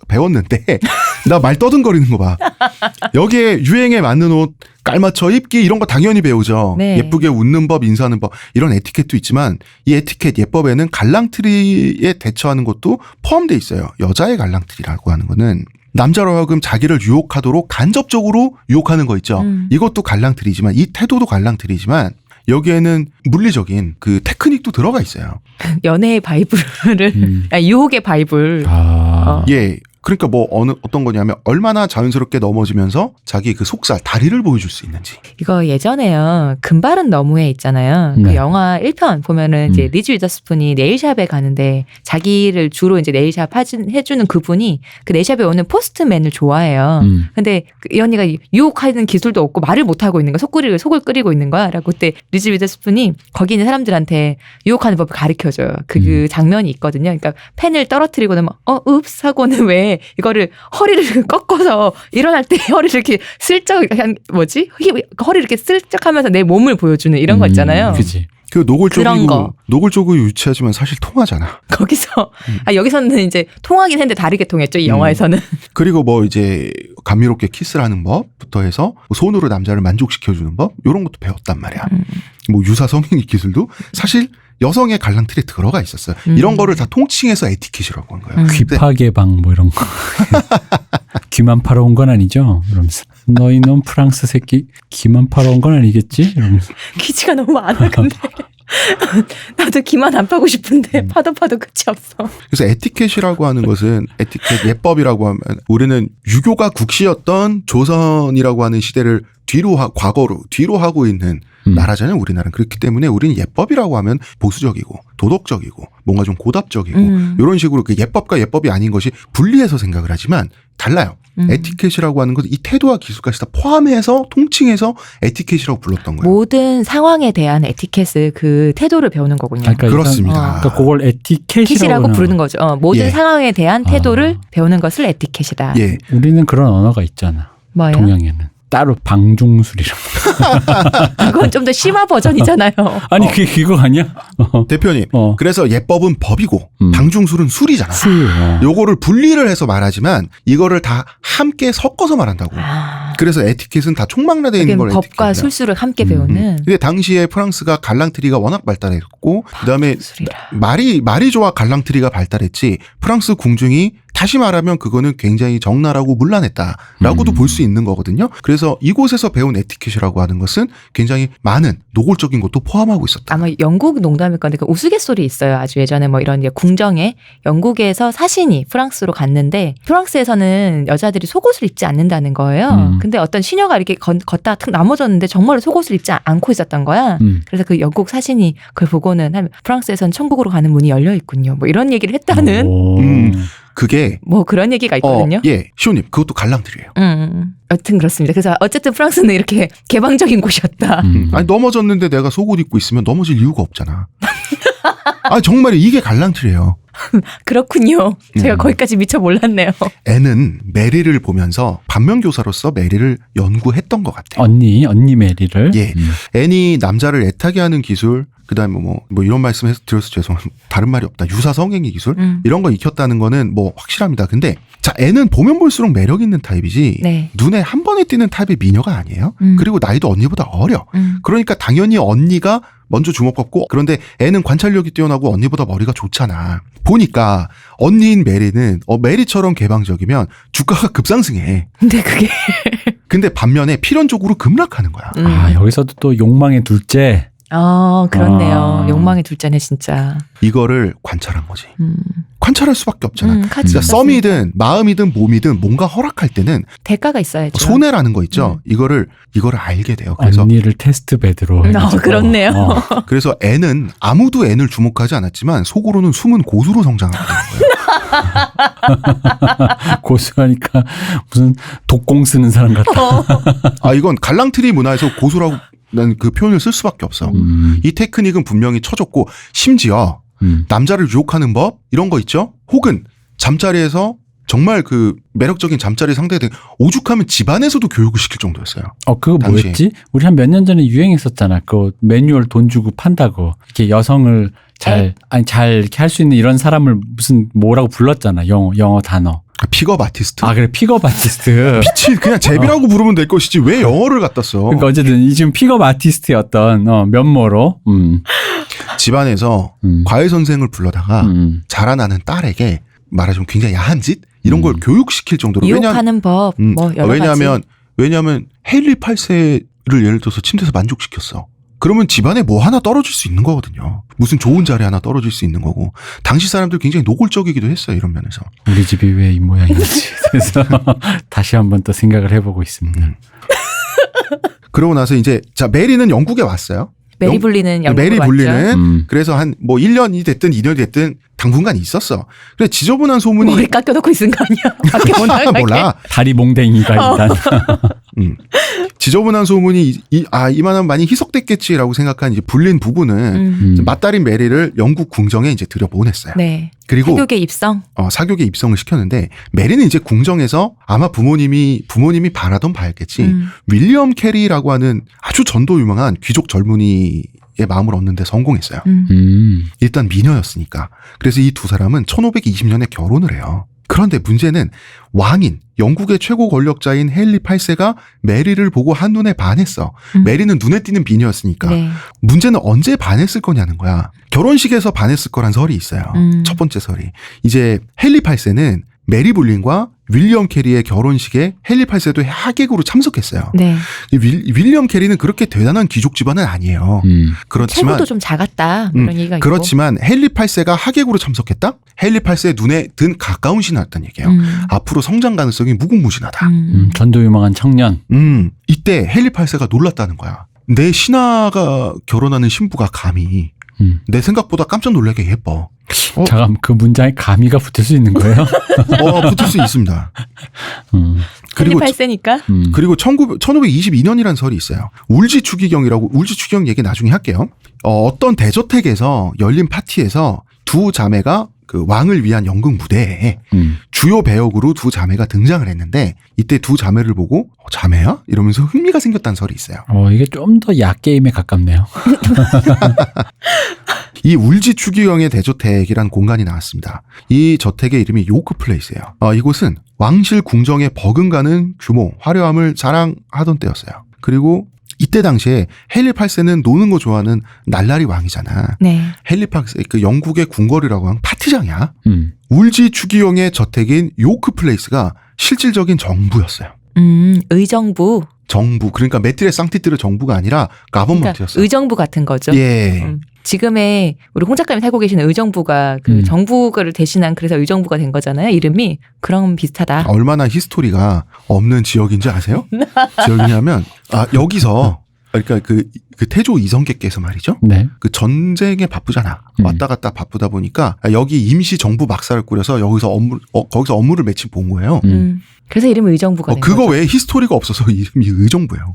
배웠는데 나 말 떠듬거리는 거 봐. 여기에 유행에 맞는 옷 깔맞춰 입기 이런 거 당연히 배우죠. 네. 예쁘게 웃는 법, 인사하는 법 이런 에티켓도 있지만 이 에티켓 예법에는 갈랑트리에 대처하는 것도 포함되어 있어요. 여자의 갈랑트리라고 하는 거는 남자로 하여금 자기를 유혹하도록 간접적으로 유혹하는 거 있죠. 이것도 갈랑트리지만 이 태도도 갈랑트리지만 여기에는 물리적인 그 테크닉도 들어가 있어요. 연애의 바이블을 유혹의 바이블. 예. 그러니까 뭐 어떤 거냐면 얼마나 자연스럽게 넘어지면서 자기 그 속살 다리를 보여줄 수 있는지. 이거 예전에요. 금발은 너무해 있잖아요. 네. 그 영화 1편 보면은 이제 리즈 위더스푼이 네일샵에 가는데 자기를 주로 이제 네일샵 해주는 그분이 그 네일샵에 오는 포스트맨을 좋아해요. 근데 이 언니가 유혹하는 기술도 없고 말을 못 하고 있는 거야. 속을 끓이고 있는 거야. 라고 그때 리즈 위더스푼이 거기 있는 사람들한테 유혹하는 법을 가르쳐줘요. 그 장면이 있거든요. 그러니까 펜을 떨어뜨리고 나면 읍스 하고는 왜 이거를 허리를 꺾어서 일어날 때 허리를 이렇게 슬쩍 허리를 이렇게 슬쩍 하면서 내 몸을 보여주는 이런 거 있잖아요. 그지. 그 그런 거. 노골적이고 유치하지만 사실 통하잖아. 거기서 여기서는 이제 통하긴 했는데 다르게 통했죠. 이 영화에서는. 그리고 뭐 이제 감미롭게 키스를 하는 법부터 해서 손으로 남자를 만족시켜주는 법 이런 것도 배웠단 말이야. 뭐 유사 성행위 기술도 사실 여성의 갈랑틀에 들어가 있었어요. 이런 거를 다 통칭해서 에티켓이라고 한 거예요. 귀파 개방 뭐 이런 거. 귀만 팔아온 건 아니죠? 이러면서 너희 놈 프랑스 새끼 귀만 팔아온 건 아니겠지? 이러면서 귀지가 너무 많아 근데. 나도 귀만 안 파고 싶은데 파도 끝이 없어. 그래서 에티켓이라고 하는 것은 에티켓 예법이라고 하면 우리는 유교가 국시였던 조선이라고 하는 시대를 과거로 뒤로 하고 있는 나라잖아요. 우리나라는. 그렇기 때문에 우리는 예법이라고 하면 보수적이고 도덕적이고 뭔가 좀 고답적이고 이런 식으로 그 예법과 예법이 아닌 것이 분리해서 생각을 하지만 달라요. 에티켓이라고 하는 것은 이 태도와 기술까지 다 포함해서 통칭해서 에티켓이라고 불렀던 거예요. 모든 상황에 대한 에티켓을 그 태도를 배우는 거군요. 그러니까 그렇습니다. 그러니까 그걸 에티켓이라고 부르는 거죠. 모든 예. 상황에 대한 태도를 배우는 것을 에티켓이다. 예. 우리는 그런 언어가 있잖아. 뭐요? 동양에는. 따로 방중술이라고. 그건 좀 더 심화 버전이잖아요. 아니 그게 그거 아니야? 대표님. 그래서 예법은 법이고 방중술은 술이잖아. 술. 요거를 분리를 해서 말하지만 이거를 다 함께 섞어서 말한다고. 그래서 에티켓은 다 총망라되어 있는 걸 법과 에티켓이다. 술수를 함께 배우는. 근데 당시에 프랑스가 갈랑트리가 워낙 발달했고 그다음에 술이라. 말이 좋아 갈랑트리가 발달했지 프랑스 궁중이 다시 말하면 그거는 굉장히 적나라하고 문란했다라고도 볼 수 있는 거거든요. 그래서 이곳에서 배운 에티켓이라고 하는 것은 굉장히 많은 노골적인 것도 포함하고 있었다. 아마 영국 농담일 건데 그 우스갯소리 있어요. 아주 예전에 뭐 이런 궁정에 영국에서 사신이 프랑스로 갔는데 프랑스에서는 여자들이 속옷을 입지 않는다는 거예요. 근데 어떤 시녀가 이렇게 걷다가 탁 넘어졌는데 정말로 속옷을 입지 않고 있었던 거야. 그래서 그 영국 사신이 그걸 보고는 프랑스에서는 천국으로 가는 문이 열려 있군요. 뭐 이런 얘기를 했다는 그게 뭐 그런 얘기가 있거든요. 예, 시호님 그것도 갈랑트리예요. 여튼 그렇습니다. 그래서 어쨌든 프랑스는 이렇게 개방적인 곳이었다. 아니 넘어졌는데 내가 속옷 입고 있으면 넘어질 이유가 없잖아. 아 정말 이게 갈랑트리예요. 그렇군요. 제가 거기까지 미처 몰랐네요. 음. 애는 메리를 보면서 반면교사로서 메리를 연구했던 것 같아요. 언니 메리를. 예, 애니 남자를 애타게 하는 기술, 그다음에 뭐 이런 말씀 드려서 죄송합니다. 다른 말이 없다. 유사 성행위 기술 이런 거 익혔다는 거는 뭐 확실합니다. 근데 자, 애는 보면 볼수록 매력 있는 타입이지 네. 눈에 한 번에 띄는 타입의 미녀가 아니에요. 그리고 나이도 언니보다 어려. 그러니까 당연히 언니가 먼저 주목받고 그런데 애는 관찰력이 뛰어나고 언니보다 머리가 좋잖아. 보니까 언니인 메리는 메리처럼 개방적이면 주가가 급상승해. 근데 반면에 필연적으로 급락하는 거야. 아 여기서도 또 욕망의 둘째. 그렇네요. 욕망의 둘째네 진짜. 이거를 관찰한 거지. 관찰할 수밖에 없잖아. 같이 그러니까 썸이든 마음이든 몸이든 뭔가 허락할 때는 대가가 있어야죠. 손해라는 거 있죠. 이거를 알게 돼요. 그래서 언니를 테스트 베드로. 그렇네요. 그래서 애는 아무도 애를 주목하지 않았지만 속으로는 숨은 고수로 성장하게 되는 거예요. 고수하니까 무슨 독공 쓰는 사람 같아. 아 이건 갈랑트리 문화에서 고수라고 난 그 표현을 쓸 수밖에 없어. 이 테크닉은 분명히 쳐줬고 심지어 남자를 유혹하는 법 이런 거 있죠. 혹은 잠자리에서 정말 그 매력적인 잠자리 상대에 오죽하면 집안에서도 교육을 시킬 정도였어요. 그거 당시에. 뭐였지? 우리 한 몇 년 전에 유행했었잖아. 그 매뉴얼 돈 주고 판다고. 이렇게 여성을 잘 이렇게 할 수 있는 이런 사람을 무슨 뭐라고 불렀잖아. 영어 단어. 픽업 아티스트. 아, 그래, 픽업 아티스트. 미친 그냥 제비라고 부르면 될 것이지 왜 영어를 갖다 써? 그러니까 어쨌든 이 지금 픽업 아티스트의 어떤 면모로 집안에서 과외 선생을 불러다가 자라나는 딸에게 말하자면 굉장히 야한 짓 이런 걸 교육시킬 정도로. 유혹하는 법, 뭐 여러 가지. 왜냐하면 헨리 8세를 예를 들어서 침대에서 만족시켰어. 그러면 집안에 뭐 하나 떨어질 수 있는 거거든요. 무슨 좋은 자리 하나 떨어질 수 있는 거고. 당시 사람들 굉장히 노골적이기도 했어요. 이런 면에서. 우리 집이 왜 이 모양인지 그래서 다시 한번 또 생각을 해보고 있습니다. 그러고 나서 이제 자 메리는 영국에 왔어요. 메리 불리는 영국으로 메리 왔죠. 불리는 그래서 한 뭐 1년이 됐든 2년이 됐든 당분간 있었어. 그래 지저분한 소문이 머리 깎여놓고 있은 거 아니야? 밖에 못 나가게. 몰라. 다리 몽댕이가 일단 지저분한 소문이 이만하면 많이 희석됐겠지라고 생각한 이제 불린 부부는 맏딸인 메리를 영국 궁정에 이제 들여보냈어요. 네. 그리고 사교계 입성. 사교계 입성을 시켰는데 메리는 이제 궁정에서 아마 부모님이 바라던 바였겠지. 윌리엄 캐리라고 하는 아주 전도 유명한 귀족 젊은이의 마음을 얻는데 성공했어요. 일단 미녀였으니까. 그래서 이 두 사람은 1520년에 결혼을 해요. 그런데 문제는 왕인 영국의 최고 권력자인 헨리 8세가 메리를 보고 한눈에 반했어. 메리는 눈에 띄는 미녀였으니까. 네. 문제는 언제 반했을 거냐는 거야. 결혼식에서 반했을 거란 설이 있어요. 첫 번째 설이. 이제 헨리 8세는 메리 볼린과 윌리엄 캐리의 결혼식에 헨리 8세도 하객으로 참석했어요. 네. 윌리엄 캐리는 그렇게 대단한 귀족 집안은 아니에요. 그렇지만 체구도 좀 작았다. 이런 얘기가 있고. 그렇지만 헨리 8세가 하객으로 참석했다? 헨리 8세의 눈에 든 가까운 신하였다는 얘기예요. 앞으로 성장 가능성이 무궁무진하다. 전도 유망한 청년. 이때 헨리 8세가 놀랐다는 거야. 내 신하가 결혼하는 신부가 감히 내 생각보다 깜짝 놀라게 예뻐. 잠깐 그 문장에 가미가 붙을 수 있는 거예요? 붙을 수 있습니다. 헨리 8세니까. 그리고 1522년이라는 설이 있어요. 울지 추기경이라고. 울지 추기경 얘기 나중에 할게요. 어떤 대저택에서 열린 파티에서 두 자매가 그 왕을 위한 연극 무대에 주요 배역으로 두 자매가 등장을 했는데 이때 두 자매를 보고 자매야? 이러면서 흥미가 생겼다는 설이 있어요. 이게 좀 더 약게임에 가깝네요. 이 울지 추기경의 대저택이라는 공간이 나왔습니다. 이 저택의 이름이 요크 플레이스예요. 이곳은 왕실 궁정에 버금가는 규모, 화려함을 자랑하던 때였어요. 그리고 이때 당시에 헨리 8세는 노는 거 좋아하는 날라리 왕이잖아. 네. 헨리 8세 그 영국의 궁궐이라고 하는 파티장이야. 울지 추기경의 저택인 요크 플레이스가 실질적인 정부였어요. 의정부. 정부. 그러니까 메트레 상티트르 정부가 아니라 가버먼트였어요. 그러니까 의정부 같은 거죠. 예. 지금의 우리 홍 작가님이 살고 계시는 의정부가 그 정부를 대신한 그래서 의정부가 된 거잖아요. 이름이. 그런 비슷하다. 얼마나 히스토리가 없는 지역인지 아세요? 지역이냐면 여기서 그러니까 그 태조 이성계께서 말이죠. 네. 그 전쟁에 바쁘잖아. 왔다 갔다 바쁘다 보니까 여기 임시 정부 박사를 꾸려서 여기서 거기서 업무를 마침 본 거예요. 그래서 이름이 의정부가 된 그거 거죠. 외에 히스토리가 없어서 이름이 의정부예요.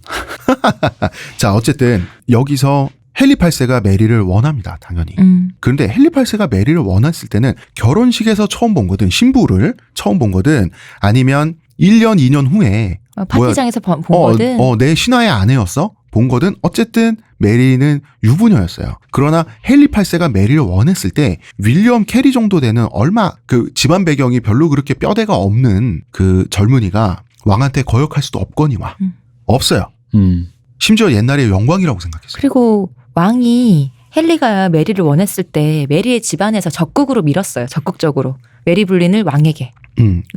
자, 어쨌든 여기서 헨리 8세가 메리를 원합니다. 당연히. 그런데 헨리 8세가 메리를 원했을 때는 결혼식에서 처음 본 거든 신부를 처음 본 거든 아니면 1년 2년 후에 파티장에서 본 거든. 내 신하의 아내였어? 본 거든 어쨌든 메리는 유부녀였어요. 그러나 헨리 8세가 메리를 원했을 때 윌리엄 캐리 정도 되는 얼마 그 집안 배경이 별로 그렇게 뼈대가 없는 그 젊은이가 왕한테 거역할 수도 없거니와 없어요. 심지어 옛날에 영광이라고 생각했어요. 그리고 왕이 헨리가 메리를 원했을 때 메리의 집안에서 적극으로 밀었어요. 적극적으로. 메리 불린을 왕에게.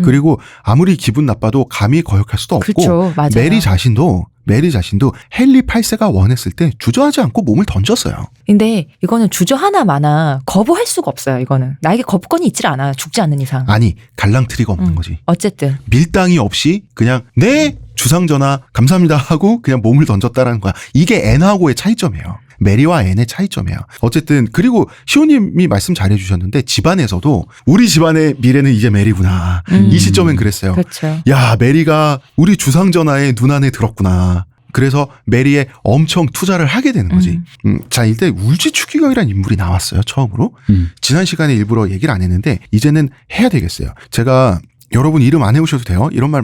그리고 아무리 기분 나빠도 감히 거역할 수도 없고 그렇죠. 맞아요. 메리 자신도 헨리 8세가 원했을 때 주저하지 않고 몸을 던졌어요. 근데 이거는 주저하나 마나 거부할 수가 없어요. 이거는. 나에게 거부권이 있질 않아. 죽지 않는 이상. 아니 갈랑트리가 없는 거지. 어쨌든. 밀당이 없이 그냥 네 주상 전하 감사합니다 하고 그냥 몸을 던졌다라는 거야. 이게 앤하고의 차이점이에요. 메리와 앤의 차이점이에요. 어쨌든 그리고 시호님이 말씀 잘해주셨는데 집안에서도 우리 집안의 미래는 이제 메리구나. 이 시점엔 그랬어요. 그렇죠. 야 메리가 우리 주상 전하의 눈 안에 들었구나. 그래서 메리에 엄청 투자를 하게 되는 거지. 자, 이때 울지 추기경이라는 인물이 나왔어요. 처음으로. 지난 시간에 일부러 얘기를 안 했는데 이제는 해야 되겠어요. 제가 여러분 이름 안 해오셔도 돼요. 이런 말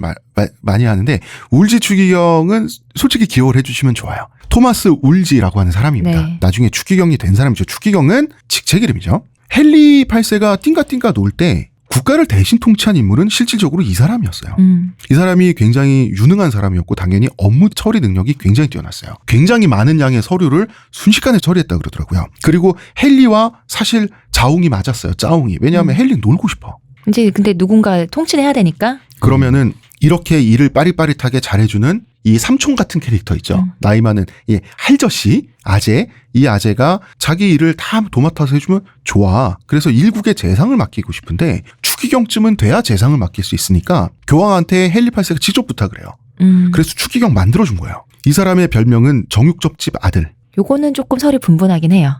많이 하는데 울지 추기경은 솔직히 기억을 해주시면 좋아요. 토마스 울지라고 하는 사람입니다. 네. 나중에 추기경이 된 사람이죠. 추기경은 직책 이름이죠. 헨리 8세가 띵가띵가 놀 때 국가를 대신 통치한 인물은 실질적으로 이 사람이었어요. 이 사람이 굉장히 유능한 사람이었고 당연히 업무 처리 능력이 굉장히 뛰어났어요. 굉장히 많은 양의 서류를 순식간에 처리했다 그러더라고요. 그리고 헨리와 사실 자웅이 맞았어요. 짜웅이. 왜냐하면 헨리 놀고 싶어. 이제 근데 누군가 통치를 해야 되니까. 그러면은 이렇게 일을 빠릿빠릿하게 잘해주는 이 삼촌 같은 캐릭터 있죠. 나이 많은 이 할저씨, 아재. 이 아재가 자기 일을 다 도맡아서 해주면 좋아. 그래서 일국의 재상을 맡기고 싶은데 추기경쯤은 돼야 재상을 맡길 수 있으니까 교황한테 헨리 8세가 직접 부탁을 해요. 그래서 추기경 만들어준 거예요. 이 사람의 별명은 정육접집 아들. 요거는 조금 설이 분분하긴 해요.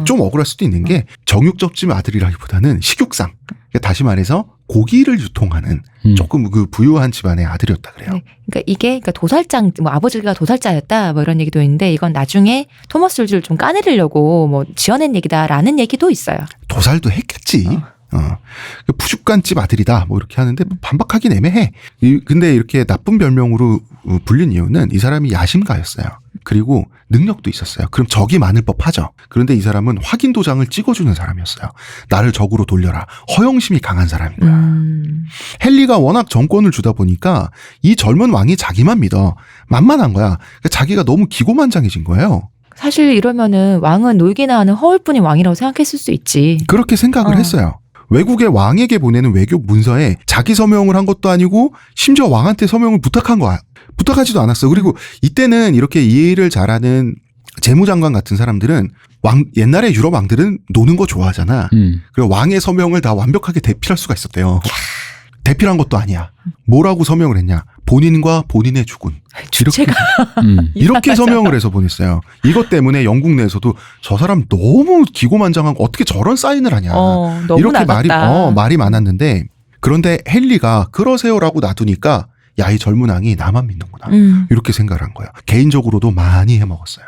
좀 억울할 수도 있는 게 정육접집 아들이라기보다는 식육상. 다시 말해서 고기를 유통하는 조금 그 부유한 집안의 아들이었다 그래요. 네. 그러니까 이게 그러니까 도살장, 뭐 아버지가 도살자였다, 뭐 이런 얘기도 있는데 이건 나중에 토머스 졸지를 좀 까내리려고 뭐 지어낸 얘기다라는 얘기도 있어요. 도살도 했겠지. 푸죽간집 아들이다 뭐 이렇게 하는데 반박하긴 애매해. 근데 이렇게 나쁜 별명으로 불린 이유는 이 사람이 야심가였어요. 그리고 능력도 있었어요. 그럼 적이 많을 법하죠. 그런데 이 사람은 확인 도장을 찍어주는 사람이었어요. 나를 적으로 돌려라. 허영심이 강한 사람인 거야. 헨리가 워낙 정권을 주다 보니까 이 젊은 왕이 자기만 믿어. 만만한 거야. 그러니까 자기가 너무 기고만장해진 거예요. 사실 이러면은 왕은 놀기나 하는 허울뿐인 왕이라고 생각했을 수 있지. 그렇게 생각을 했어요. 외국의 왕에게 보내는 외교 문서에 자기 서명을 한 것도 아니고 심지어 왕한테 서명을 부탁하지도 않았어. 그리고 이때는 이렇게 이 일을 잘하는 재무장관 같은 사람들은 옛날에 유럽 왕들은 노는 거 좋아하잖아. 그리고 왕의 서명을 다 완벽하게 대필할 수가 있었대요. 대필한 것도 아니야. 뭐라고 서명을 했냐. 본인과 본인의 죽은. 이렇게 서명을 해서 보냈어요. 이것 때문에 영국 내에서도 저 사람 너무 기고만장하고 어떻게 저런 사인을 하냐. 너무 이렇게 나갔다. 말이 많았는데 그런데 헨리가 그러세요라고 놔두니까 야, 이 젊은 왕이 나만 믿는구나. 이렇게 생각을 한 거예요. 개인적으로도 많이 해먹었어요.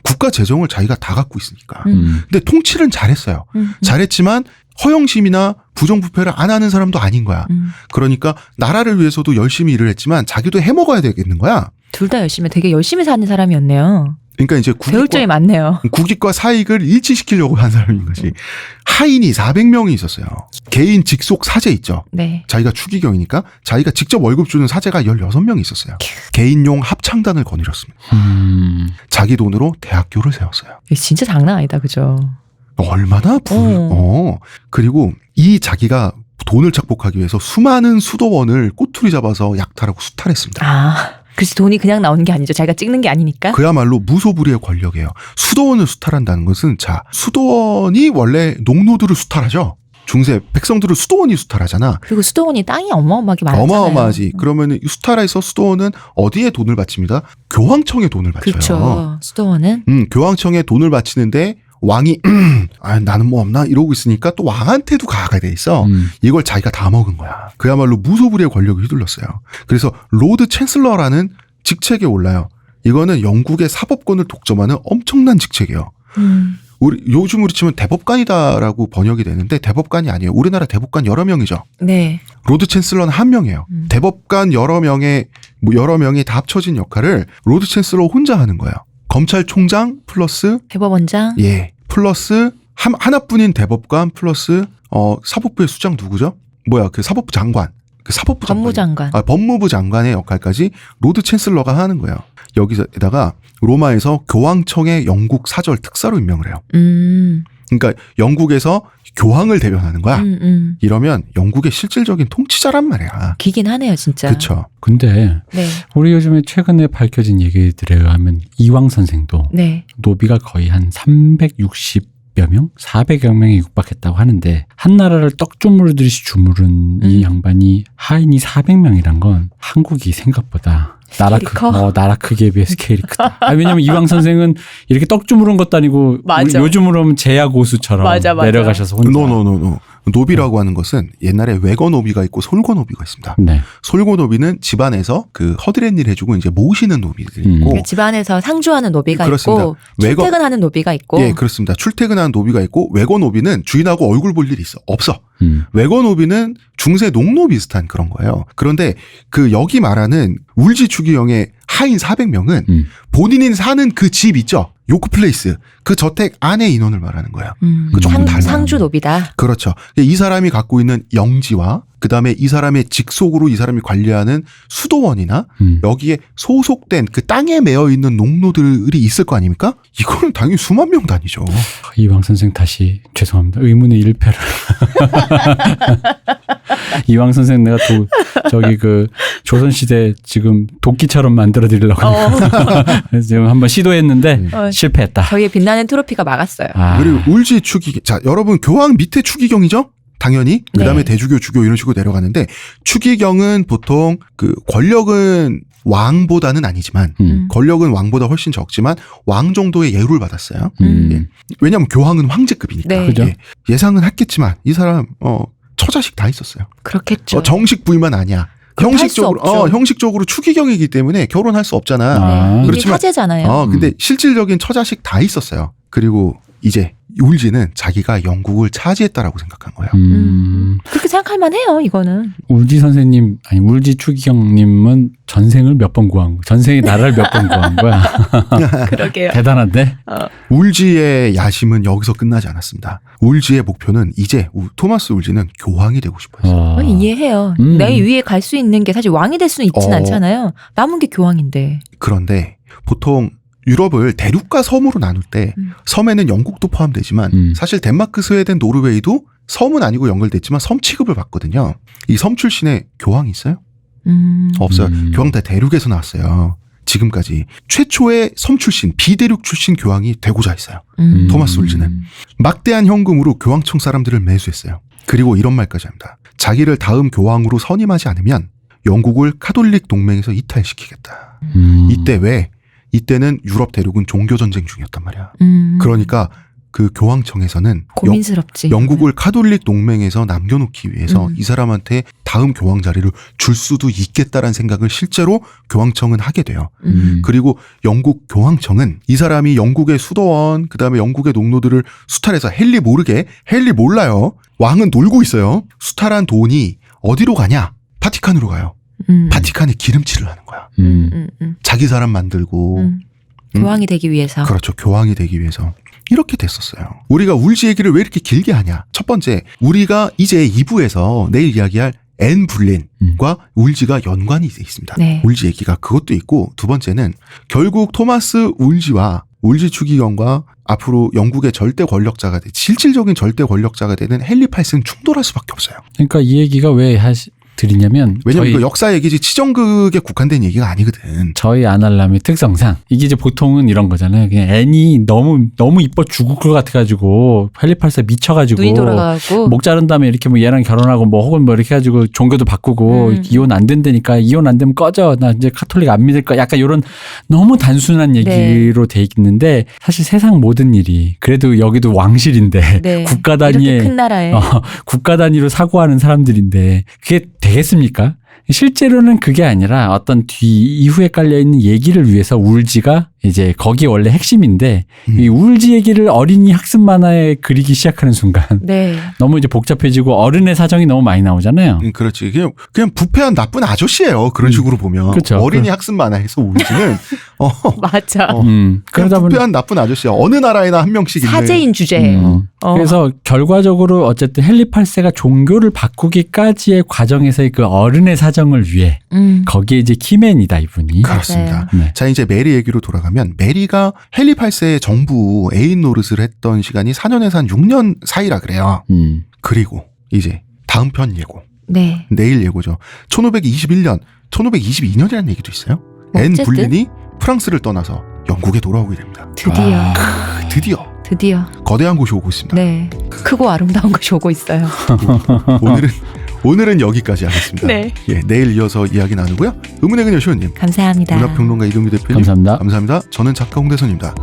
국가 재정을 자기가 다 갖고 있으니까. 근데 통치는 잘했어요. 잘했지만 허영심이나 부정부패를 안 하는 사람도 아닌 거야. 그러니까 나라를 위해서도 열심히 일을 했지만 자기도 해먹어야 되겠는 거야. 둘 다 열심히 되게 열심히 사는 사람이었네요. 그러니까 이제 배울 점이 많네요. 국익과 사익을 일치시키려고 한 사람인 거지. 하인이 400명이 있었어요. 개인 직속 사제 있죠. 네. 자기가 추기경이니까 자기가 직접 월급 주는 사제가 16명이 있었어요. 개인용 합창단을 거느렸습니다. 자기 돈으로 대학교를 세웠어요. 진짜 장난 아니다, 그죠? 얼마나 그리고 이 자기가 돈을 착복하기 위해서 수많은 수도원을 꼬투리 잡아서 약탈하고 수탈했습니다. 그래서 돈이 그냥 나오는 게 아니죠. 자기가 찍는 게 아니니까. 그야말로 무소불위의 권력이에요. 수도원을 수탈한다는 것은 수도원이 원래 농노들을 수탈하죠. 중세 백성들을 수도원이 수탈하잖아. 그리고 수도원이 땅이 어마어마하게 많잖아요. 어마어마하지. 그러면 수탈해서 수도원은 어디에 돈을 바칩니다? 교황청에 돈을 바쳐요. 그렇죠. 수도원은 교황청에 돈을 바치는데 왕이 나는 뭐 없나 이러고 있으니까 또 왕한테도 가가 돼 있어. 이걸 자기가 다 먹은 거야. 그야말로 무소불위의 권력을 휘둘렀어요. 그래서 로드 챈슬러라는 직책에 올라요. 이거는 영국의 사법권을 독점하는 엄청난 직책이에요. 요즘 우리 치면 대법관이다라고 번역이 되는데 대법관이 아니에요. 우리나라 대법관 여러 명이죠. 네. 로드 챈슬러는 한 명이에요. 대법관 여러 명이 다 합쳐진 역할을 로드 챈슬러 혼자 하는 거예요. 검찰총장 플러스 대법원장. 플러스 하나뿐인 대법관 플러스 사법부의 수장 누구죠? 그 사법부 장관. 법무장관. 법무부 장관의 역할까지 로드 챈슬러가 하는 거예요. 여기다가 로마에서 교황청의 영국 사절 특사로 임명을 해요. 그러니까 영국에서 교황을 대변하는 거야. 이러면 영국의 실질적인 통치자란 말이야. 기긴 하네요, 진짜. 그렇죠. 근데 네. 우리 요즘에 최근에 밝혀진 얘기들에 의하면 이황 선생도 네. 노비가 거의 한 360여 명? 400여 명에 육박했다고 하는데 한 나라를 떡주무르듯이 주무른 이 양반이 하인이 400명이란 건 한국이 생각보다 나라 크기에 비해 스케일이 크다. 왜냐면 이황 선생은 이렇게 떡 주무른 것도 아니고 맞아. 요즘으로 하면 제야 고수처럼 맞아. 내려가셔서 혼자. 노. 노비라고 하는 것은 옛날에 외거 노비가 있고 솔거 노비가 있습니다. 네. 솔거 노비는 집안에서 그 허드렛 일 해주고 이제 모으시는 노비들이 있고 그러니까 집안에서 상주하는 노비가 그렇습니다. 있고 출퇴근하는 노비가 있고. 예, 그렇습니다. 출퇴근하는 노비가 있고 외거 노비는 주인하고 얼굴 볼 일이 없어. 외거 노비는 중세 농노 비슷한 그런 거예요. 그런데 그 여기 말하는 울지 추기경의 하인 400명은 본인이 사는 그 집 있죠. 요크플레이스 그 저택 안에 인원을 말하는 거예요. 그 조금 달라요. 상주 노비다. 그렇죠. 이 사람이 갖고 있는 영지와 그다음에 이 사람의 직속으로 이 사람이 관리하는 수도원이나 여기에 소속된 그 땅에 매여 있는 농노들이 있을 거 아닙니까? 이거는 당연히 수만 명 단위죠. 이왕 선생 다시 죄송합니다. 의문의 일패를. 이왕 선생 내가 저기 그 조선시대 지금 도끼처럼 만들어 드리려고 그래서 지금 한번 시도했는데 실패했다. 저희의 빛나는 트로피가 막았어요. 그리고 울지 추기경. 자, 여러분 교황 밑에 추기경이죠? 당연히. 그다음에 네. 대주교, 주교 이런 식으로 내려가는데 추기경은 보통 그 권력은 왕보다는 아니지만 권력은 왕보다 훨씬 적지만 왕 정도의 예우를 받았어요. 예. 왜냐하면 교황은 황제급이니까. 네. 그죠? 예. 예상은 했겠지만 이 사람 처자식 다 있었어요. 그렇겠죠. 정식 부인만 아니야. 그럼 할수 없죠. 형식적으로 추기경이기 때문에 결혼할 수 없잖아. 아. 이게 그렇지만 사제잖아요. 근데 실질적인 처자식 다 있었어요. 그리고 이제 울지는 자기가 영국을 차지했다라고 생각한 거예요. 그렇게 생각할 만해요. 이거는. 울지 선생님 아니 울지 추기경님은 전생을 몇 번 구한 거, 전생에 나라를 몇 번 구한 거야. 그러게요. 대단한데. 울지의 야심은 여기서 끝나지 않았습니다. 울지의 목표는 이제 토마스 울지는 교황이 되고 싶어요. 이해해요. 내 위에 갈 수 있는 게 사실 왕이 될 수는 있진 않잖아요. 남은 게 교황인데. 그런데 보통 유럽을 대륙과 섬으로 나눌 때 섬에는 영국도 포함되지만 사실 덴마크, 스웨덴, 노르웨이도 섬은 아니고 연결됐지만 섬 취급을 받거든요. 이 섬 출신의 교황이 있어요? 없어요. 교황 다 대륙에서 나왔어요. 지금까지 최초의 섬 출신, 비대륙 출신 교황이 되고자 했어요. 토마스 울지는 막대한 현금으로 교황청 사람들을 매수했어요. 그리고 이런 말까지 합니다. 자기를 다음 교황으로 선임하지 않으면 영국을 카톨릭 동맹에서 이탈시키겠다. 이때 왜? 이때는 유럽 대륙은 종교전쟁 중이었단 말이야. 그러니까 그 교황청에서는 고민스럽지. 영국을 카톨릭 동맹에서 남겨놓기 위해서 이 사람한테 다음 교황 자리를 줄 수도 있겠다라는 생각을 실제로 교황청은 하게 돼요. 그리고 영국 교황청은 이 사람이 영국의 수도원 그다음에 영국의 농노들을 수탈해서 헨리 몰라요. 왕은 놀고 있어요. 수탈한 돈이 어디로 가냐? 바티칸으로 가요. 바티칸에 기름칠을 하는 거야. 자기 사람 만들고 교황이 되기 위해서. 그렇죠. 교황이 되기 위해서. 이렇게 됐었어요. 우리가 울지 얘기를 왜 이렇게 길게 하냐. 첫 번째, 우리가 이제 2부에서 내일 이야기할 앤 불린과 울지가 연관이 돼 있습니다. 네. 울지 얘기가 그것도 있고, 두 번째는 결국 토마스 울지와 울지 추기경과 앞으로 영국의 절대 권력자가 실질적인 절대 권력자가 되는 헨리 8세는 충돌할 수밖에 없어요. 그러니까 이 얘기가 왜 드리냐면 왜냐면 이거 역사 얘기지 치정극에 국한된 얘기가 아니거든. 저희 아날람의 특성상 이게 이제 보통은 이런 거잖아요. 그냥 애니 너무 이뻐 죽을 것 같아가지고 헨리 8세 미쳐가지고 눈이 돌아가고 목 자른 다음에 이렇게 뭐 얘랑 결혼하고 뭐 혹은 뭐 이렇게 해가지고 종교도 바꾸고 이혼 안 된다니까 이혼 안 되면 꺼져 나 이제 카톨릭 안 믿을 거야. 약간 이런 너무 단순한 얘기로 돼 있는데 사실 세상 모든 일이 그래도 여기도 왕실인데 네. 국가 단위의 이렇게 큰 나라에 국가 단위로 사고하는 사람들인데 그게 되겠습니까? 실제로는 그게 아니라 어떤 이후에 깔려있는 얘기를 위해서 울지가 이제 거기 원래 핵심인데 이 울지 얘기를 어린이 학습 만화에 그리기 시작하는 순간 네. 너무 이제 복잡해지고 어른의 사정이 너무 많이 나오잖아요. 그렇지. 그냥 부패한 나쁜 아저씨예요. 그런 식으로 보면. 그렇죠. 어린이 학습 만화에서 울지는 맞아. 그러다 보니 부패한 나쁜 아저씨야. 어느 나라에나 한 명씩 있는. 사제인 주제예요. 그래서 결과적으로 어쨌든 헨리 8세가 종교를 바꾸기까지의 과정에서의 그 어른의 사정을 위해 거기에 이제 키맨이다 이분이. 그렇습니다. 네. 자, 이제 메리 얘기로 돌아가면 메리가 헨리 8세의 정부 애인 노릇을 했던 시간이 4년에서 한 6년 사이라 그래요. 그리고 이제 다음 편 예고. 네. 내일 예고죠. 1521년, 1522년이라는 얘기도 있어요. 앤 어쨌든. 불린이 프랑스를 떠나서 영국에 돌아오게 됩니다. 드디어. 드디어 거대한 곳이 오고 있습니다. 네. 크고 아름다운 것이 오고 있어요. 오늘은 여기까지 하겠습니다. 네. 예, 내일 이어서 이야기 나누고요. 의문의 그녀 시호님, 감사합니다. 문화평론가 이동규 대표님, 감사합니다. 감사합니다. 저는 작가 홍대선입니다.